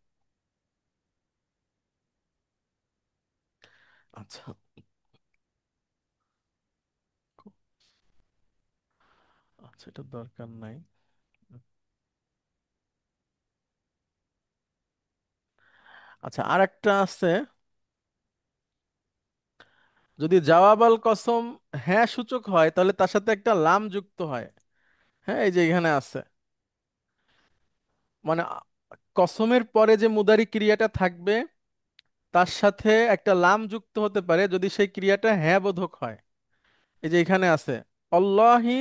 আচ্ছা, আচ্ছা এটা দরকার নাই। আচ্ছা আর একটা আছে, যদি জাওয়াব আল কসম হ্যাঁ সূচক হয় তাহলে তার সাথে একটা লাম যুক্ত হয়। হ্যাঁ, এই যে এখানে আছে, মানে কসমের পরে যে মুদারি ক্রিয়াটা থাকবে তার সাথে একটা লাম যুক্ত হতে পারে যদি সেই ক্রিয়াটা হ্যাঁ বোধক হয়। এই যে এখানে আছে অল্লাহি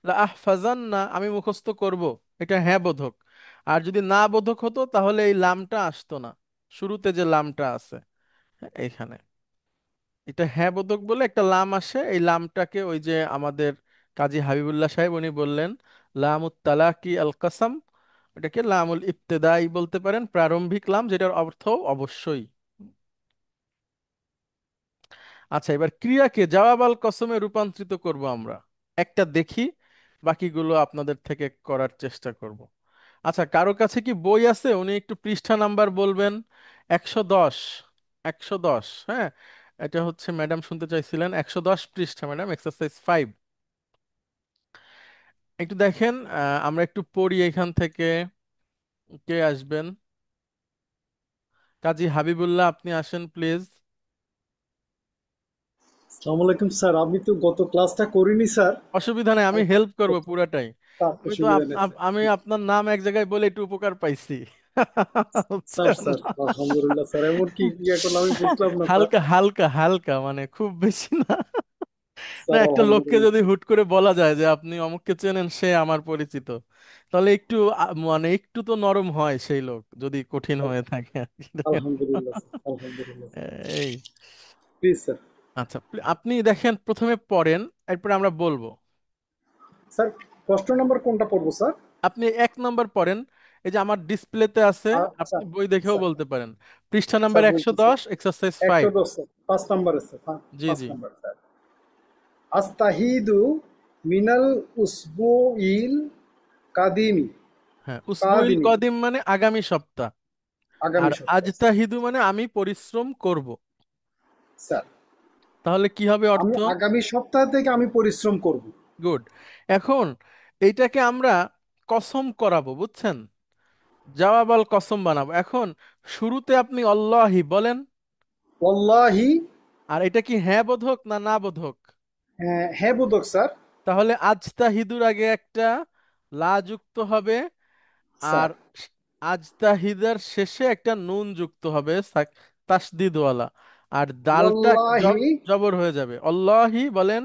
লা আহফাজান্না, আমি মুখস্থ করব, এটা হ্যাঁ বোধক। আর যদি না বোধক হতো তাহলে এই লামটা আসতো না, শুরুতে যে লামটা আছে। হ্যাঁ, এখানে এটা হ্যাঁ বোধক বলে একটা লাম আসে, এই লামটাকে ওই যে আমাদের কাজী হাবিবুল্লাহ সাহেব উনি বললেন লামুত তালাকি আল কাসাম, এটাকে লামুল ইবতেদাই বলতে পারেন, প্রারম্ভিক লাম, যেটার অর্থ অবশ্যই। আচ্ছা এবার ক্রিয়াকে জওয়াব আল কসমে রূপান্তরিত করব আমরা, একটা দেখি, বাকিগুলো আপনাদের থেকে করার চেষ্টা করব। আচ্ছা কারো কাছে কি বই আছে? উনি একটু পৃষ্ঠা নাম্বার বলবেন। 110, 110, হ্যাঁ, এটা হচ্ছে ম্যাডাম শুনতে চাইছিলেন, 110 পৃষ্ঠা ম্যাডাম, এক্সারসাইজ 5। একটু দেখেন, আমরা একটু পড়ি এখান থেকে। কে আসবেন? কাজী হাবিবুল্লাহ আপনি আসেন প্লিজ। আসসালামু আলাইকুম স্যার, আমি তো গত ক্লাসটা করিনি স্যার। অসুবিধা নেই, আমি হেল্প করব পুরাটাই। স্যার আমি তো অসুবিধা নেই স্যার। আমি আপনার নাম এক জায়গায় বলে একটু উপকার পাইছি। স্যার বুঝছেন? স্যার আলহামদুলিল্লাহ স্যার, এমন কি ক্রিয়া করলে আমি বুঝলাম না স্যার। হালকা হালকা হালকা, মানে খুব বেশি না। না, স্যার একটা লোককে আলহামদুলিল্লাহ। যদি হুট করে বলা যায় যে আপনি অমুককে চেনেন, সে আমার পরিচিত, তাহলে একটু মানে একটু তো নরম হয় সেই লোক, যদি কঠিন হয়ে থাকে আর কি। আলহামদুলিল্লাহ স্যার, আলহামদুলিল্লাহ স্যার। এই, প্লিজ স্যার। আচ্ছা, আপনি দেখেন প্রথমে পড়েন, এরপরে আমরা বলবো। স্যার প্রশ্ন নাম্বার কোনটা পড়বো স্যার? আপনি 1 নম্বর পড়েন, এই যে আমার ডিসপ্লেতে আছে, আচ্ছা আপনি বই দেখেও স্যার। বলতে পারেন। পৃষ্ঠা নাম্বার স্যার একশো বলছি স্যার। দশ এক্সারসাইজ একশো 5। দশ স্যার, 5 নাম্বার স্যার, হ্যাঁ, জি, পাঁচ জি। Number sir. আস্তাহিদু মিনাল উসবুইল কাদিমি। হ্যাঁ, উসবুইল কাদিমি, কদিম মানে আগামী সপ্তাহ। আগামী আর সপ্তাহ স্যার। আজতাহিদু মানে আমি পরিশ্রম করব। স্যার তাহলে কি হবে অর্থ? আমি আগামী সপ্তাহ থেকে আমি পরিশ্রম করব। গুড। এখন এইটাকে আমরা কসম করাবো, বুঝছেন? জওয়াব আল কসম বানাবো। এখন শুরুতে আপনি অল্লাহি বলেন, ওয়াল্লাহি। আর এটা কি হ্যাঁ বোধক না না বোধক? হ্যাঁ বোধক স্যার। তাহলে আজতাহিদুর আগে একটা লা যুক্ত হবে, স্যার আর আজতাহিদার শেষে একটা নুন যুক্ত হবে, তাসদিদওয়ালা। আর দালটা ওয়াল্লাহি, জবর হয়ে যাবে। অল্লাহি বলেন।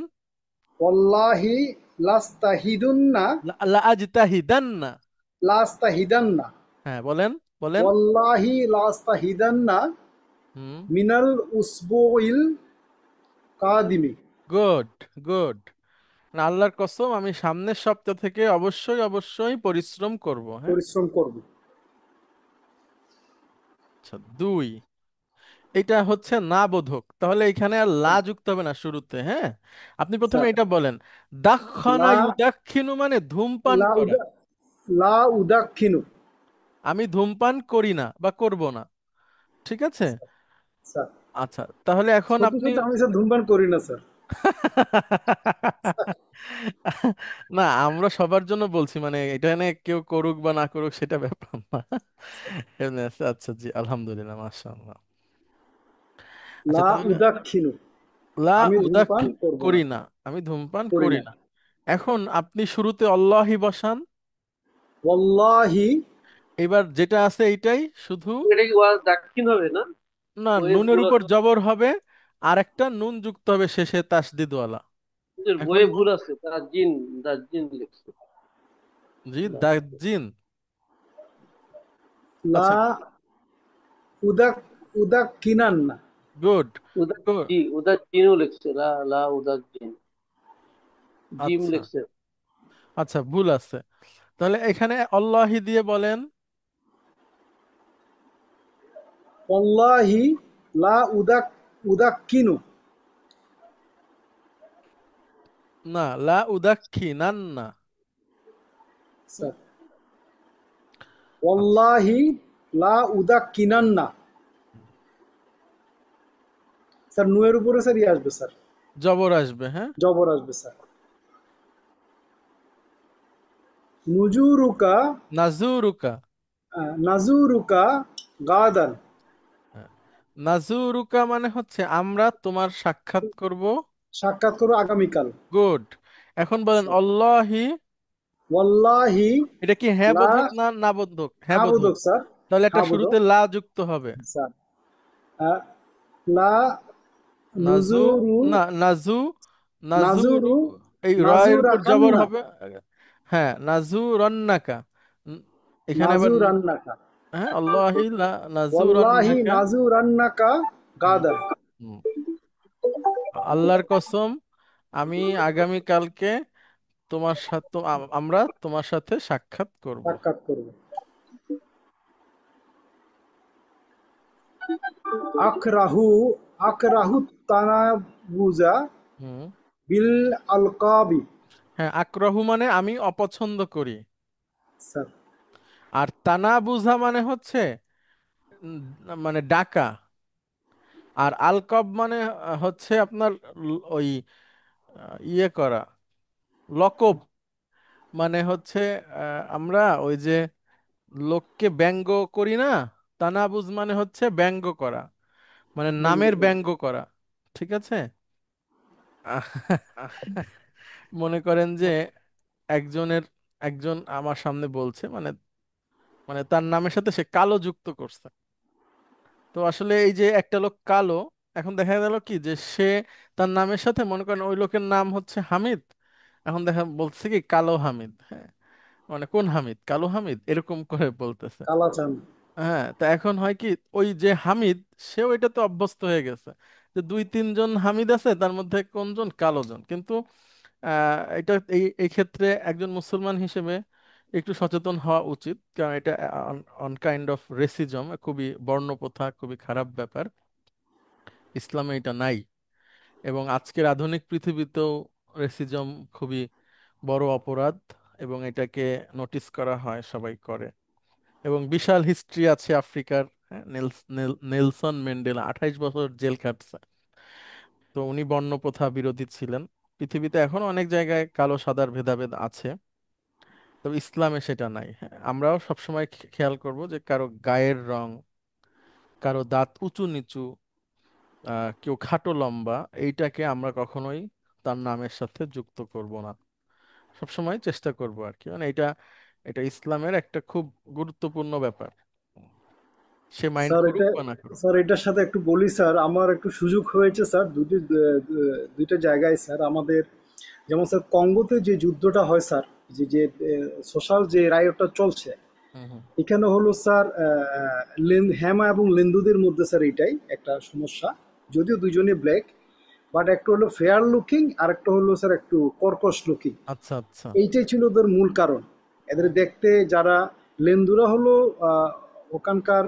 ওয়াল্লাহি লাস্তাহিদুন্না, লা আজতাহিদান্না। লাস্তাহিদান্না, হ্যাঁ, বলেন, বলেন। ওয়াল্লাহি লাস্তাহিদান্না হুম। মিনাল উসবুইল কাদিমি। Good, good. আল্লাহর কসম, আমি সামনের সপ্তাহ থেকে অবশ্যই অবশ্যই পরিশ্রম করব। হ্যাঁ। পরিশ্রম করব। আচ্ছা, 2, এটা হচ্ছে না বোধক, তাহলে এখানে আর লা যুক্ত হবে না শুরুতে। হ্যাঁ, আপনি প্রথমে স্যার এটা বলেন, দাক্ষানা লা, ইউদাক্ষিনু মানে ধূমপান লা করা। উদা, লা উদাক্ষিনু। আমি ধূমপান করি না বা করব না, ঠিক আছে? স্যার আচ্ছা, তাহলে এখন সত্যি আপনি সত্যি আমি স্যার ধূমপান করি না স্যার। না, আমরা সবার জন্য বলছি, মানে এটা নিয়ে কেউ করুক বা না করুক সেটা ব্যাপার না। এমনি আছে। আচ্ছা, জি, আলহামদুলিল্লাহ, মাশাআল্লাহ। আচ্ছা, লা তাহলে উদাক্ষিনু, লা আমি ধূমপান উদাক্ষি করব না, করি না, আমি ধূমপান করি করি না। না। এখন আপনি শুরুতে অল্লাহি বসান। ওয়াল্লাহি, এবার যেটা আছে এইটাই শুধু, এটা কি ওয়াজ দাক্ষিণ হবে না? না, বইয়ের নুনের ভুল উপর আছে, জবর হবে, আর একটা নুন যুক্ত হবে শেষে তাসদিদওয়ালা। ওদের এখন বইয়ে ভুল আছে, তার জিন, তার জিন লিখছে। জি, দাজ্জিন। লা আচ্ছা, উদাক উদাক্ষিনান্না। গুড, উদার গুড। জি, উদার জিনও লিখছে, লা লা উদার জিন, জিম আচ্ছা, লিখছে। আচ্ছা, ভুল আছে। তাহলে এখানে আল্লাহি দিয়ে বলেন। ওয়াল্লাহি লা উদাক্কিনু। না, লা উদাক্ষিনান্না। স্যার ওয়াল্লাহি লা উদাক্কিনান্না। স্যার নুয়ের উপরে স্যার ইয়ে আসবে স্যার, জবর আসবে, হ্যাঁ। জবর আসবে স্যার। নুজুরুকা, নাজুরুকা। নাজুরুকা গাদান। হ্যাঁ। নাজুরুকা মানে হচ্ছে আমরা তোমার সাক্ষাৎ করব। সাক্ষাৎ করো আগামীকাল। গুড। এখন বলেন অল্লাহি। ওয়াল্লাহি এটা কি হ্যাঁ লা, বোধক না না বোধক? হ্যাঁ হ্যাঁ বোধক। বোধক স্যার, তাহলে একটা হ্যাঁ বোধক শুরুতে লা যুক্ত হবে। স্যার। আহ, লা নাজু, নুজুরু, না, নাজু, নাজুরু, নাজুরু, এই রয়ের উপর জবর নাজুরাকান্না, হবে। হ্যাঁ, নাজু রন্নাকা। এখানে আবার নাজুরান্নাকা। হ্যাঁ, আল্লাহি নাজু ওয়াল্লাহি রন্নাকা। নাজুরান্নাকা গাদান। আল্লাহর কসম, আমি আগামী কালকে তোমার সাথে, আমরা তোমার সাথে সাক্ষাৎ করব। সাক্ষাৎ করবে। আকরাহু, আকরাহু তানাবুজা হুম। বিল আলকাবি। হ্যাঁ, আক্রহু মানে আমি অপছন্দ করি। স্যার আর তানা বুঝা মানে হচ্ছে উম, মানে ডাকা। আর আলকব মানে হচ্ছে আপনার ওই ইয়ে করা, লকব। মানে হচ্ছে আমরা ওই যে লোককে ব্যঙ্গ করি না, তানাবুজ মানে হচ্ছে ব্যঙ্গ করা, মানে ব্যঙ্গ নামের করে। ব্যঙ্গ করা, ঠিক আছে? মনে করেন যে একজনের, একজন আমার সামনে বলছে, মানে মানে তার নামের সাথে সে কালো যুক্ত করছে। তো আসলে এই যে একটা লোক কালো, এখন দেখা গেল কি যে সে তার নামের সাথে মনে করেন ওই লোকের নাম হচ্ছে হামিদ, এখন দেখা বলছে কি কালো হামিদ, হ্যাঁ, মানে কোন হামিদ, কালো হামিদ, এরকম করে বলতেছে। কালাচান। হ্যাঁ, তা এখন হয় কি, ওই যে হামিদ সেও এটাতে অভ্যস্ত হয়ে গেছে যে দুই তিনজন হামিদ আছে, তার মধ্যে কোনজন কালো জন। কিন্তু এটা এই এই ক্ষেত্রে একজন মুসলমান হিসেবে একটু সচেতন হওয়া উচিত, কারণ এটা অন কাইন্ড অফ রেসিজম, খুবই বর্ণপ্রথা, খুবই খারাপ ব্যাপার। ইসলামে এটা নাই, এবং আজকের আধুনিক পৃথিবীতেও রেসিজম খুবই বড় অপরাধ, এবং এটাকে নোটিস করা হয়, সবাই করে। এবং বিশাল হিস্ট্রি আছে আফ্রিকার। হ্যাঁ, নেলসন ম্যান্ডেলা 28 বছর জেল খাটছে। তো উনি বর্ণপ্রথা বিরোধী ছিলেন। পৃথিবীতে এখনো অনেক জায়গায় কালো সাদার ভেদাভেদ আছে, তবে ইসলামে সেটা নাই। হ্যাঁ, আমরাও সবসময় খেয়াল করব যে কারো গায়ের রং, কারো দাঁত উঁচু নিচু, কেউ খাটো লম্বা, এইটাকে আমরা কখনোই তার নামের সাথে যুক্ত করব না। সবসময় চেষ্টা করব আর কি, মানে এটা এটা ইসলামের একটা খুব গুরুত্বপূর্ণ ব্যাপার। সে মাইন্ড স্যার করুক এটা, বা না করুক। স্যার এটার সাথে একটু বলি স্যার, আমার একটু সুযোগ হয়েছে স্যার দুইটা জায়গায় স্যার আমাদের, যেমন স্যার কঙ্গোতে যে যুদ্ধটা হয় স্যার, যে যে সোশ্যাল যে রায়টটা চলছে, হুম হুম। এখানে হলো স্যার হ্যামা এবং লেন্দুদের মধ্যে স্যার এটাই একটা সমস্যা। যদিও দুজনে ব্ল্যাক, বাট একটা হলো ফেয়ার লুকিং আর একটা হলো স্যার একটু কর্কশ লুকিং। আচ্ছা আচ্ছা। এইটাই ছিল ওদের মূল কারণ। এদের হুম দেখতে যারা লেন্দুরা হলো ওখানকার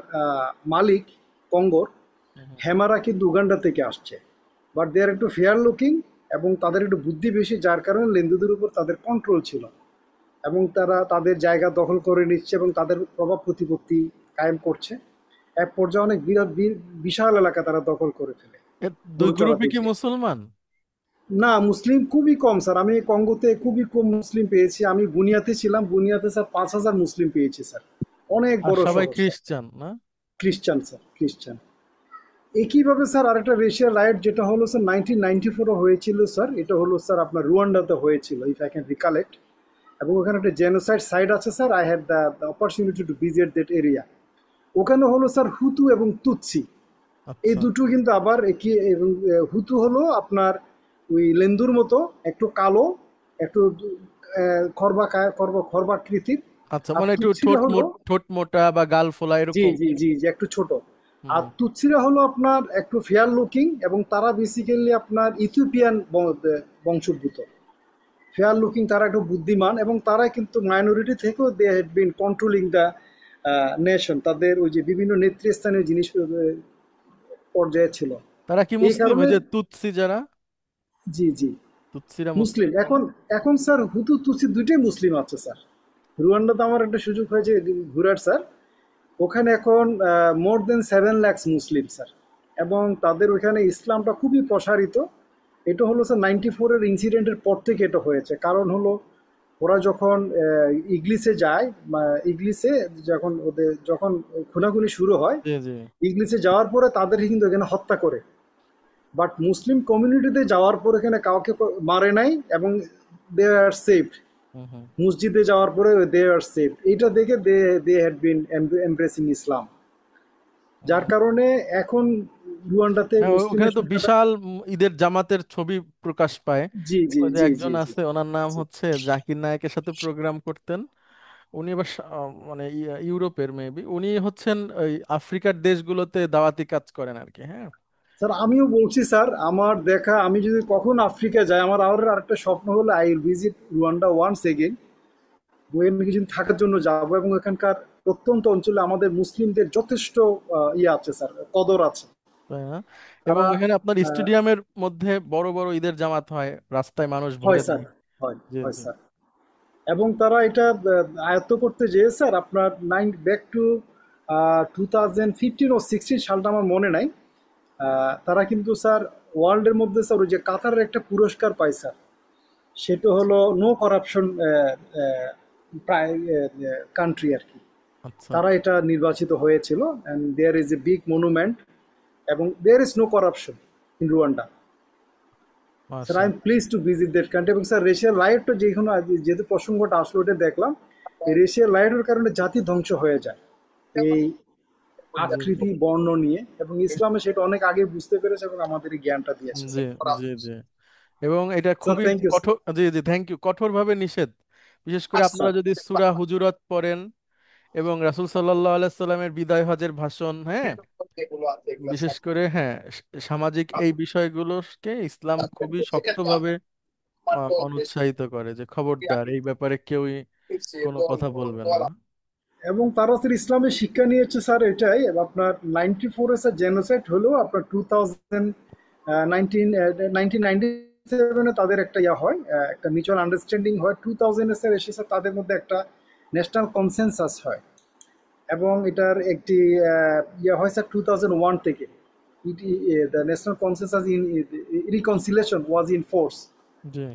মালিক কঙ্গোর, হুম হুম। হ্যামারা কিন্তু উগান্ডা থেকে আসছে, বাট দে আর একটু ফেয়ার লুকিং এবং তাদের একটু বুদ্ধি বেশি, যার কারণে লেন্দুদের উপর তাদের কন্ট্রোল ছিল এবং তারা তাদের জায়গা দখল করে নিচ্ছে এবং তাদের প্রভাব প্রতিপত্তি কায়েম করছে। এক পর্যায়ে অনেক বিশাল এলাকা তারা দখল করে ফেলে এ দুই গরু গ্রুপই চড়াতে কি গিয়ে। মুসলমান? না, মুসলিম খুবই কম স্যার, আমি কঙ্গোতে খুবই কম মুসলিম পেয়েছি। আমি বুনিয়াতে ছিলাম, বুনিয়াতে স্যার 5,000 মুসলিম পেয়েছি স্যার, অনেক আর বড় সবাই শহর স্যার। খ্রিস্টান না? খ্রিস্টান স্যার, খ্রিস্টান। একইভাবে স্যার আরেকটা রেশিয়াল রাইট যেটা হলো স্যার 1994 হয়েছিল স্যার, এটা হলো স্যার আপনার রুয়ান্ডাতে হয়েছিল, ইফ আই ক্যান রিকালেক্ট। এবং ওখানে একটা জেনোসাইড সাইট আছে sir, I had the opportunity to visit that area. ওখানে হলো স্যার হুতু এবং তুৎসি, এই আচ্ছা। দুটো কিন্তু আবার একই। এবং হুতু হলো আপনার ওই লেন্দুর মতো একটু কালো, একটু খর্বাকৃতির। আচ্ছা, আর মানে একটু তুৎসিরা হলো, ঠোঁট মোটা বা গাল ফোলা জি এরকম। জি জি জি, একটু ছোট। হুম আর হুম। তুৎসিরা হলো আপনার একটু ফেয়ার লুকিং এবং তারা বেসিক্যালি আপনার ইথিওপিয়ান বংশোদ্ভূত। ফেয়ার লুকিং, তারা একটু বুদ্ধিমান এবং তারা কিন্তু মাইনরিটি থেকেও they had been controlling the nation. তাদের ওই যে বিভিন্ন নেতৃস্থানীয় জিনিস পর্যায়ে ছিল। তারা কি এই মুসলিম, কারণে, ওই যে তুতসি যারা? জি জি, তুতসিরা মুসলিম। মুসলিম না? এখন এখন স্যার হুতু তুতসি দুইটাই মুসলিম আছে স্যার। রুয়ান্ডাতে আমার একটা সুযোগ হয়েছে ঘুরার স্যার, ওখানে এখন মোর দেন 7 লাখ মুসলিম স্যার, এবং তাদের ওইখানে ইসলামটা খুবই প্রসারিত। এটা হলো স্যার 94-এর ইনসিডেন্টের পর থেকে এটা হয়েছে। কারণ হলো ওরা যখন ইগলিসে যায়, ইগলিসে যখন ওদের যখন খুনাখুনি শুরু হয়, জি জি। ইগলিসে যাওয়ার পরে তাদের কিন্তু এখানে হত্যা করে। বাট মুসলিম কমিউনিটিতে যাওয়ার পর এখানে কাউকে মারে নাই এবং দে আর সেভড। হুম হুম। মসজিদে যাওয়ার পরে দে আর সেভড, এইটা দেখে দে দে হ্যাড বিন এমব্রেসিং ইসলাম। যার কারণে এখন রুয়ান্ডাতে হ্যাঁ, ওখানে মুসলিমের তো সংখ্যাটা, বিশাল ঈদের জামাতের ছবি প্রকাশ পায়। জি জি ওই যে জি জি একজন জি আছে, ওনার নাম জি। হচ্ছে জাকির নায়েকের সাথে প্রোগ্রাম করতেন। উনি এবার মানে ইউরোপের মেবি, উনি হচ্ছেন ওই আফ্রিকার দেশগুলোতে দাওয়াতি কাজ করেন আর কি। হ্যাঁ। স্যার আমিও বলছি স্যার, আমার দেখা, আমি যদি কখন আফ্রিকা যাই, আমার আরেকটা স্বপ্ন হলো I will visit Rwanda once again. আমি কিছুদিন থাকার জন্য যাব এবং এখানকার প্রত্যন্ত অঞ্চলে আমাদের মুসলিমদের যথেষ্ট ইয়ে আছে স্যার, কদর আছে। তাই না? এবং তারা এখানে আপনার আহ, স্টেডিয়ামের মধ্যে বড় বড় ঈদের জামাত হয়, রাস্তায় মানুষ হয় ভরে স্যার, দেয়। হয় জি হয় জি। স্যার। এবং তারা এটা আয়ত্ত করতে যেয়ে স্যার আপনার ব্যাক টু 2015 or 16 সালটা আমার মনে নাই, তারা কিন্তু স্যার ওয়ার্ল্ডের মধ্যে স্যার ওই যে কাতারের একটা পুরস্কার পায় স্যার, সেটা হলো নো করাপশন কান্ট্রি আর কি। আচ্ছা তারা আচ্ছা। এটা নির্বাচিত হয়েছিল, and there is a big monument এবং there is no corruption in Rwanda. Sir I am মাশাআল্লাহ। Please to visit that country. এবং স্যার রেশিয়াল রাইটটা যেহেতু প্রসঙ্গটা আসলো, ওটা দেখলাম এই রেশিয়াল রাইটের কারণে জাতি ধ্বংস হয়ে যায়। এই জি আকৃতি বর্ণ নিয়ে, এবং ইসলামে সেটা অনেক আগে বুঝতে পেরেছে এবং আমাদের এই জ্ঞানটা দিয়েছে জি স্যার। জি জি। এবং এটা স্যার খুবই থ্যাংক ইউ। কঠোর, জি জি থ্যাংক ইউ, কঠোরভাবে নিষেধ। বিশেষ করে আচ্ছা, আপনারা যদি সূরা হুজুরাত পড়েন এবং রাসূল সাল্লাল্লাহু আলাইহি সাল্লামের বিদায় হজের ভাষণ, হ্যাঁ, এগুলো আছে এগুলো বিশেষ করে হ্যাঁ সামাজিক এই বিষয়গুলোকে ইসলাম খুবই শক্তভাবে অনুৎসাহিত করে যে খবরদার এই ব্যাপারে কেউই কোনো কথা বলবেন না। এবং তারা স্যার ইসলামের শিক্ষা নিয়েছে স্যার এটাই, এবং আপনার 94-এ স্যার জেনোসাইড হলো, আপনার 1997-এ তাদের একটা ইয়া হয়, একটা মিউচুয়াল আন্ডারস্ট্যান্ডিং হয়। 2000-এ স্যার এসে স্যার তাদের মধ্যে একটা ন্যাশনাল কনসেনসাস হয়, এবং এটার একটি ইয়ে হয় স্যার 2001 থেকে। The national consensus in reconciliation was in force, জি,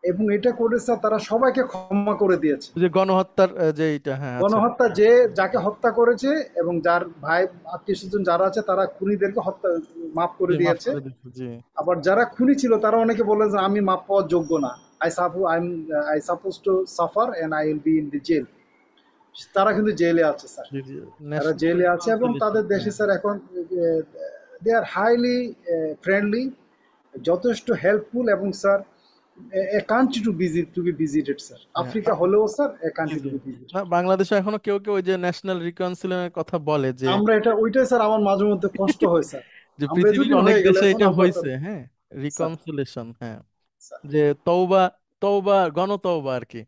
এবং এটা করে স্যার তারা সবাইকে ক্ষমা করে দিয়েছে। যে গণহত্যার যে এইটা, হ্যাঁ আচ্ছা। গণহত্যা যে যাকে হত্যা করেছে এবং যার ভাই আত্মীয় স্বজন যারা আছে তারা খুনিদেরকে হত্যা মাফ করে জি মাফ দিয়েছে। করে দিচ্ছি, জি আবার যারা খুনি ছিল তারা অনেকে বলে যে আমি মাপ পাওয়ার যোগ্য না, I suppose to suffer and I will be in the jail. তারা কিন্তু জেলে আছে স্যার, জি জি। তারা ন্যাশনাল জেলে আছে, এবং রিকনসিলিয়েশন, তাদের দেশে হ্যাঁ স্যার এখন দে আর হাইলি ফ্রেন্ডলি, যথেষ্ট হেল্পফুল, এবং sir a country to be visited sir, হ্যাঁ আফ্রিকা হলেও স্যার এ জি কান্ট্রি টু জি। Be visited. না বাংলাদেশে এখনো কেউ কেউ ওই যে ন্যাশনাল রিকনসিলিয়েশনের কথা বলে যে আমরা এটা ওইটাই স্যার আমার মাঝে মধ্যে কষ্ট হয় স্যার, যে আমরা পৃথিবীর এতদিন অনেক হয়ে গেল দেশে এখন এটা আমরা হয়েছে, হ্যাঁ স্যার রিকনসিলেশন, হ্যাঁ, স্যার যে তওবা, তওবা গণতওবা আর কি।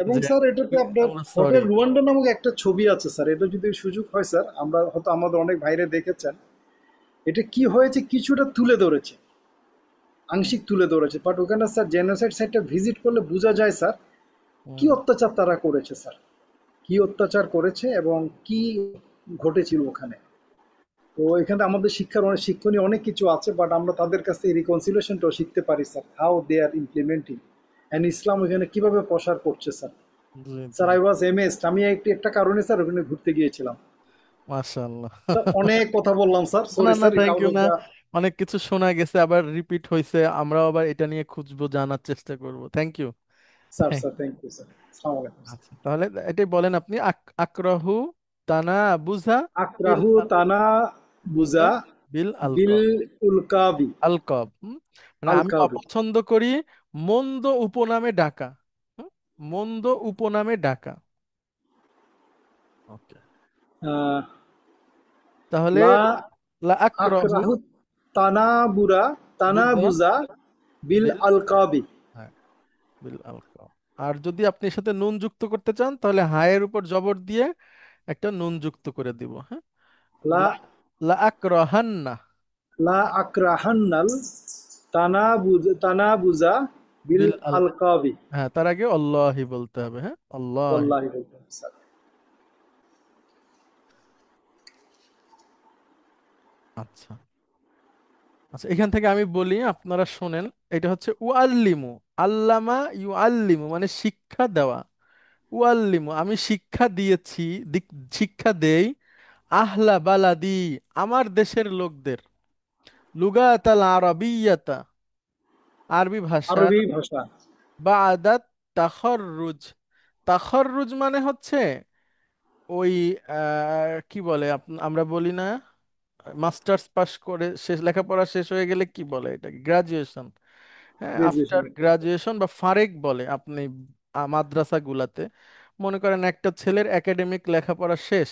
এবং যে স্যার এটাতে আপনার আমরা সরি। হোটেল রুয়ান্ডা নামক একটা ছবি আছে স্যার, এটা যদি সুযোগ হয় স্যার, আমরা হয়তো আমাদের অনেক ভাইরে দেখেছেন, এটা কি হয়েছে কিছুটা তুলে ধরেছে, আংশিক তুলে ধরেছে, বাট ওখানে স্যার জেনোসাইড সাইটটা ভিজিট করলে বোঝা যায় স্যার কি অত্যাচার তারা করেছে স্যার, কি অত্যাচার করেছে এবং কি ঘটেছিল ওখানে। তো এখানে আমাদের শিক্ষার অনেক শিক্ষণীয় অনেক কিছু আছে, বাট আমরা তাদের কাছে এই রিকনসিলেশনটাও শিখতে পারি sir, how they are implementing and ইসলাম ওখানে কিভাবে প্রসার করছে স্যার। জি জি। স্যার আই ওয়াজ এমএসড, আমি একটা কারণে স্যার ওখানে ঘুরতে গিয়েছিলাম। মাশাআল্লাহ। স্যার অনেক কথা বললাম স্যার, না সরি না স্যার, এটা থ্যাংক আউট ইউ অফ না, দা। অনেক কিছু শোনা গেছে আবার রিপিট হয়েছে, আমরাও আবার এটা নিয়ে খুঁজবো, জানার চেষ্টা করব। Thank you. Sir sir thank you sir, আসসালামু আলাইকুম স্যার। আচ্ছা তাহলে এটাই বলেন আপনি, আক্রাহু তানা বুঝা বিল আকরাহু তানা বুঝা বুজা বিল বিল আলকব, উলকাবি। আলকব মানে আমি আলকাবি। অপছন্দ করি মন্দ উপনামে ডাকা। হুম? মন্দ উপনামে ডাকা। ওকে, আহ, তাহলে লা লা আক্রাহু আকরাহু তানা বুরা তানা বুঝা বুজা বিল বিল, আলকাবি। হ্যাঁ বিল আলকব। আর যদি আপনি এর সাথে নুন যুক্ত করতে চান তাহলে হায়ের উপর জবর দিয়ে একটা নুন যুক্ত করে দিব, হ্যাঁ। লা লা লা আক্রাহান্না লা আকরাহান্নাল তানা বুজা বিল বিল আল, আলকাবি। হ্যাঁ তার আগে আল্লাহি বলতে হবে, হ্যাঁ আল্লাহি। ওয়াল্লাহি বলতে হবে, স্যার। আচ্ছা আচ্ছা, এখান থেকে আমি বলি আপনারা শোনেন। এটা হচ্ছে উআল্লিমু, আল্লামা ইউআল্লিমু মানে শিক্ষা দেওয়া। উআল্লিমু আমি শিক্ষা দিয়েছি, শিক্ষা দেই আহলা বালাদি আমার দেশের লোকদের, লুগাতাল আরবিয়াতা আরবি ভাষার, আরবি ভাষা। বাদাত তাখররুজ, তাখররুজ মানে হচ্ছে ওই কি বলে আমরা বলি না মাস্টার্স পাশ করে শেষ লেখাপড়া শেষ হয়ে গেলে কি বলে এটাকে, গ্রাজুয়েশন, হ্যাঁ গ্রাজুয়েশন। আফটার গ্রাজুয়েশন বা ফারেক বলে আপনি মাদ্রাসা গুলাতে। মনে করেন একটা ছেলের একাডেমিক লেখাপড়া শেষ,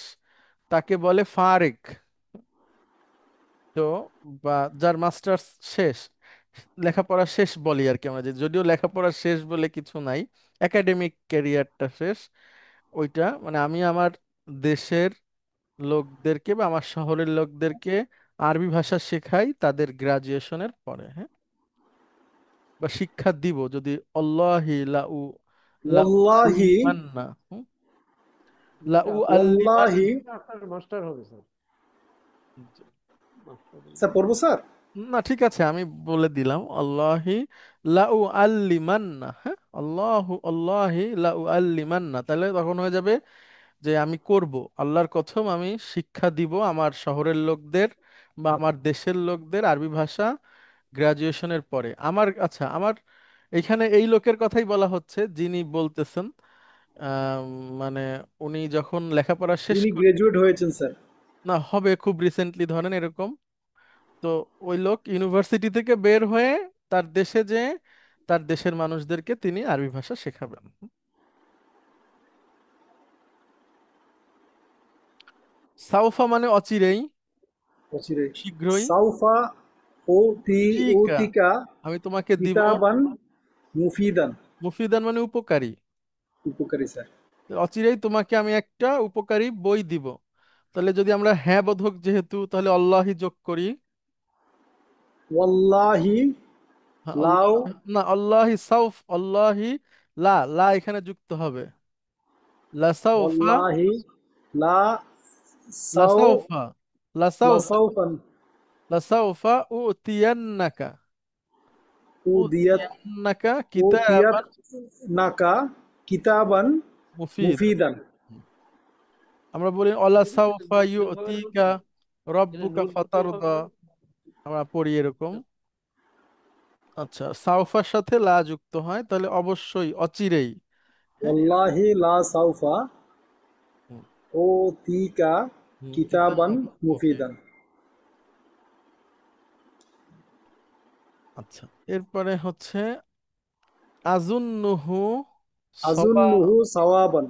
তাকে বলে ফারেক। তো বা যার মাস্টার্স শেষ, লেখাপড়া শেষ বলি আর কি আমরা, যে যদিও লেখাপড়া শেষ বলে কিছু নাই, একাডেমিক ক্যারিয়ারটা শেষ, ওইটা মানে আমি আমার দেশের লোকদেরকে বা আমার শহরের লোকদেরকে আরবি ভাষা শেখাই তাদের গ্রাজুয়েশনের পরে, হ্যাঁ। বা শিক্ষা দিব যদি আল্লাহি লাউ, লাউ ওয়াল্লাহি। আল্লিমান্না, লাউ আল্লাহি আল্লিমান্না। আপনার মাস্টার হবে স্যার, মাস্টার স্যার পড়বো স্যার। না ঠিক আছে আমি বলে দিলাম আল্লাহি লাউ আল্লিমান্না, হ্যাঁ আল্লাহি লাউ আল্লিমান্না, তাহলে তখন হয়ে যাবে যে আমি করব, আল্লাহর কসম আমি শিক্ষা দিব আমার শহরের লোকদের বা আমার দেশের লোকদের আরবি ভাষা গ্রাজুয়েশনের পরে। আমার আচ্ছা আমার এখানে এই লোকের কথাই বলা হচ্ছে যিনি বলতেছেন আম, মানে উনি যখন লেখাপড়া শেষ যিনি করে, গ্রাজুয়েট হয়েছেন স্যার। না হবে খুব রিসেন্টলি ধরেন এরকম, তো ওই লোক ইউনিভার্সিটি থেকে বের হয়ে তার দেশে যে তার দেশের মানুষদেরকে তিনি আরবি ভাষা শেখাবেন। সাউফা মানে অচিরেই, অচিরেই। শীঘ্রই। সাউফা তিকা, ওতিকা আমি তোমাকে দিব। কিতাবান মুফিদান। মুফিদান মানে উপকারী। উপকারী স্যার। অচিরেই তোমাকে আমি একটা উপকারী বই দিব। তাহলে যদি আমরা হ্যাঁ বোধক যেহেতু, তাহলে আল্লাহি যোগ করি। ওয়াল্লাহি হ্যাঁ, লাউ। আল্লাহ, না আল্লাহি সাউফ, আল্লাহি লা, লা এখানে যুক্ত হবে। লাসাউফা, ওয়াল্লাহি লা সাউ লাসাউফা, লাসাউফা, লাসাউফান লাসাউফা উতিয়ান্নাকা, উদিয়াত উতিয়ান্নাকা উতিয়াত কিতাবান নাকা কিতাবান মুফিদা। মুফিদান। আমরা বলি অলা সাউফা ইউতিকা রব্বুকা ফাতারদা, আমরা পড়ি এরকম। আচ্ছা, সাউফার সাথে লা যুক্ত হয়, তাহলে অবশ্যই অচিরেই। হ্যাঁ, ওয়াল্লাহি লা সাউফা হুম, ওতিকা কিতাবান কিতাবান মুফিদ। মুফিদান। আচ্ছা, এরপরে হচ্ছে আজুন্নুহু সবা। আজুন্নুহু সাওয়াবান।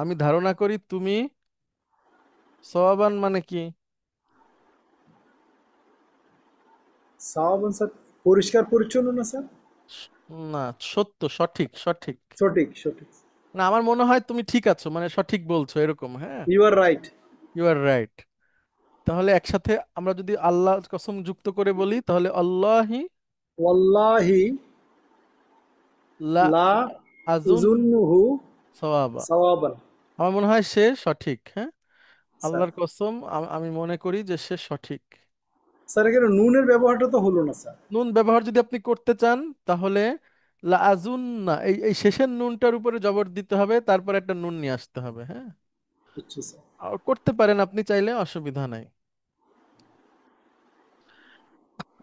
আমি ধারণা করি তুমি সওয়াবান মানে কি? সাওয়াবান স্যার পরিষ্কার পরিচ্ছন্ন না স্যার? স- না, সত্য, সঠিক, সঠিক। সঠিক সঠিক। না, আমার মনে হয় তুমি ঠিক আছো, মানে সঠিক বলছো এরকম। হ্যাঁ, you are right. You are right. তাহলে একসাথে আমরা যদি আল্লাহ কসম যুক্ত করে বলি, তাহলে আল্লাহি ওয়াল্লাহি লা লা আজুন উজুন্নুহু সওয়াবা। সাওয়াবান। আমার মনে হয় সে সঠিক। হ্যাঁ, স্যার, আল্লাহর কসম আমি মনে করি যে সে সঠিক। স্যার এখানে নুনের ব্যবহারটা তো হলো না স্যার। নুন ব্যবহার যদি আপনি করতে চান, তাহলে লা আজুন না, এই এই শেষের নুনটার উপরে জবর দিতে হবে, তারপর একটা নুন নিয়ে আসতে হবে। হ্যাঁ, বুঝছি স্যার। আর করতে পারেন আপনি চাইলে, অসুবিধা নাই।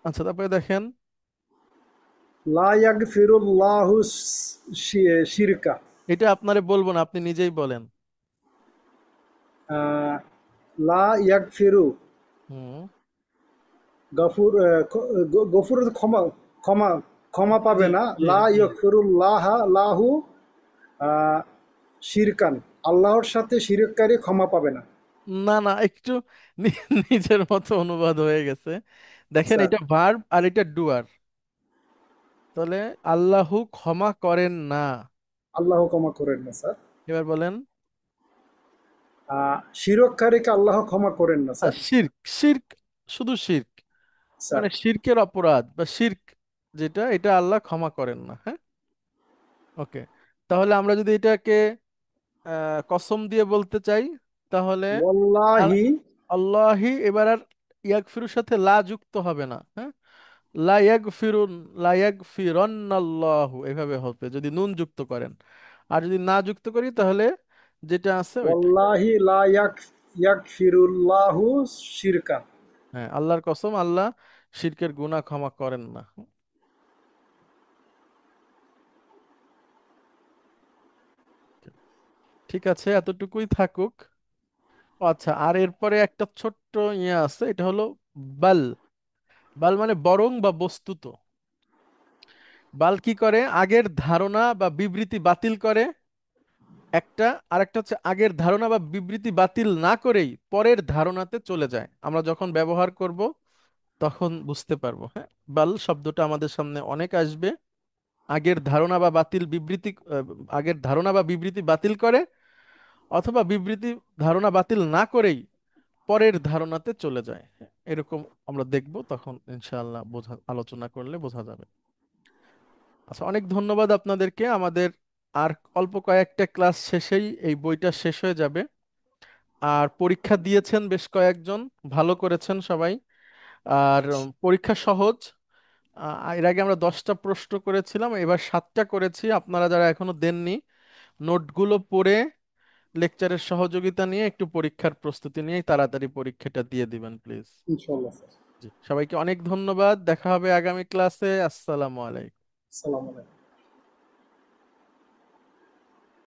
আচ্ছা, তারপরে দেখেন লা ইয়াগফিরুল্লাহু শিরকা। এটা আপনারে বলবো না, আপনি নিজেই বলেন। আহ, লা ইয়াগফিরু হুম, গফুর গফুর ক্ষমা ক্ষমা ক্ষমা জি, পাবে না। জি, লা জি। ইয়াগফিরুল্লাহ লাহু আহ, শিরকান, আল্লাহর সাথে শিরককারী ক্ষমা পাবে না। না না, একটু নিজের মতো অনুবাদ হয়ে গেছে। দেখেন, স্যার, এটা ভার্ব আর এটা ডুয়ার। তাহলে আল্লাহু ক্ষমা করেন না। আল্লাহ ক্ষমা করেন না স্যার। এবার বলেন। শিরককারীকে আল্লাহ ক্ষমা করেন না স্যার। শির্ক, শির্ক, শুধু শির্ক, স্যার, মানে শির্কের অপরাধ বা শির্ক যেটা, এটা আল্লাহ ক্ষমা করেন না। হ্যাঁ, ওকে। তাহলে আমরা যদি এটাকে কসম দিয়ে বলতে চাই, তাহলে আর ওয়াল্লাহি আল্লাহি, এবার আর ইয়াগফিরুর সাথে লা যুক্ত হবে না। হ্যাঁ, লা ইয়াগফিরুন, লা ইয়াগফিরান্নাল্লাহু এভাবে হবে যদি নুন যুক্ত করেন। আর যদি না যুক্ত করি, তাহলে যেটা আছে ওইটাই। ওয়াল্লাহি লা ইয়াগফিরুল্লাহু শিরকা। হ্যাঁ, আল্লাহর কসম, আল্লাহ শিরকের গুনাহ ক্ষমা করেন না। ঠিক আছে, এতটুকুই থাকুক। ও আচ্ছা, আর এরপরে একটা ছোট্ট ইয়ে আছে, এটা হলো বাল। বাল মানে বরং বা বস্তুত। বাল কি করে? আগের ধারণা বা বিবৃতি বাতিল করে একটা, আর একটা হচ্ছে আগের ধারণা বা বিবৃতি বাতিল না করেই পরের ধারণাতে চলে যায়। আমরা যখন ব্যবহার করব তখন বুঝতে পারবো। হ্যাঁ, বাল শব্দটা আমাদের সামনে অনেক আসবে। আগের ধারণা বা বাতিল বিবৃতি, আগের ধারণা বা বিবৃতি বাতিল করে, অথবা বিবৃতি ধারণা বাতিল না করেই পরের ধারণাতে চলে যায়। হ্যাঁ, এরকম আমরা দেখব, তখন ইনশাআল্লাহ আলোচনা করলে বোঝা যাবে। আচ্ছা, অনেক ধন্যবাদ আপনাদেরকে। আমাদের আর অল্প কয়েকটা ক্লাস শেষেই এই বইটা শেষ হয়ে যাবে। আর পরীক্ষা দিয়েছেন বেশ কয়েকজন, ভালো করেছেন সবাই। আর পরীক্ষা সহজ। এর আগে আমরা 10টা প্রশ্ন করেছিলাম, এবার 7টা করেছি। আপনারা যারা এখনো দেননি, নোটগুলো পড়ে লেকচারের সহযোগিতা নিয়ে একটু পরীক্ষার প্রস্তুতি নিয়ে তাড়াতাড়ি পরীক্ষাটা দিয়ে দিবেন প্লিজ। ইনশাআল্লাহ স্যার। জি, সবাইকে অনেক ধন্যবাদ। দেখা হবে আগামী ক্লাসে। আসসালামু আলাইকুম। আসসালামু আলাইকুম।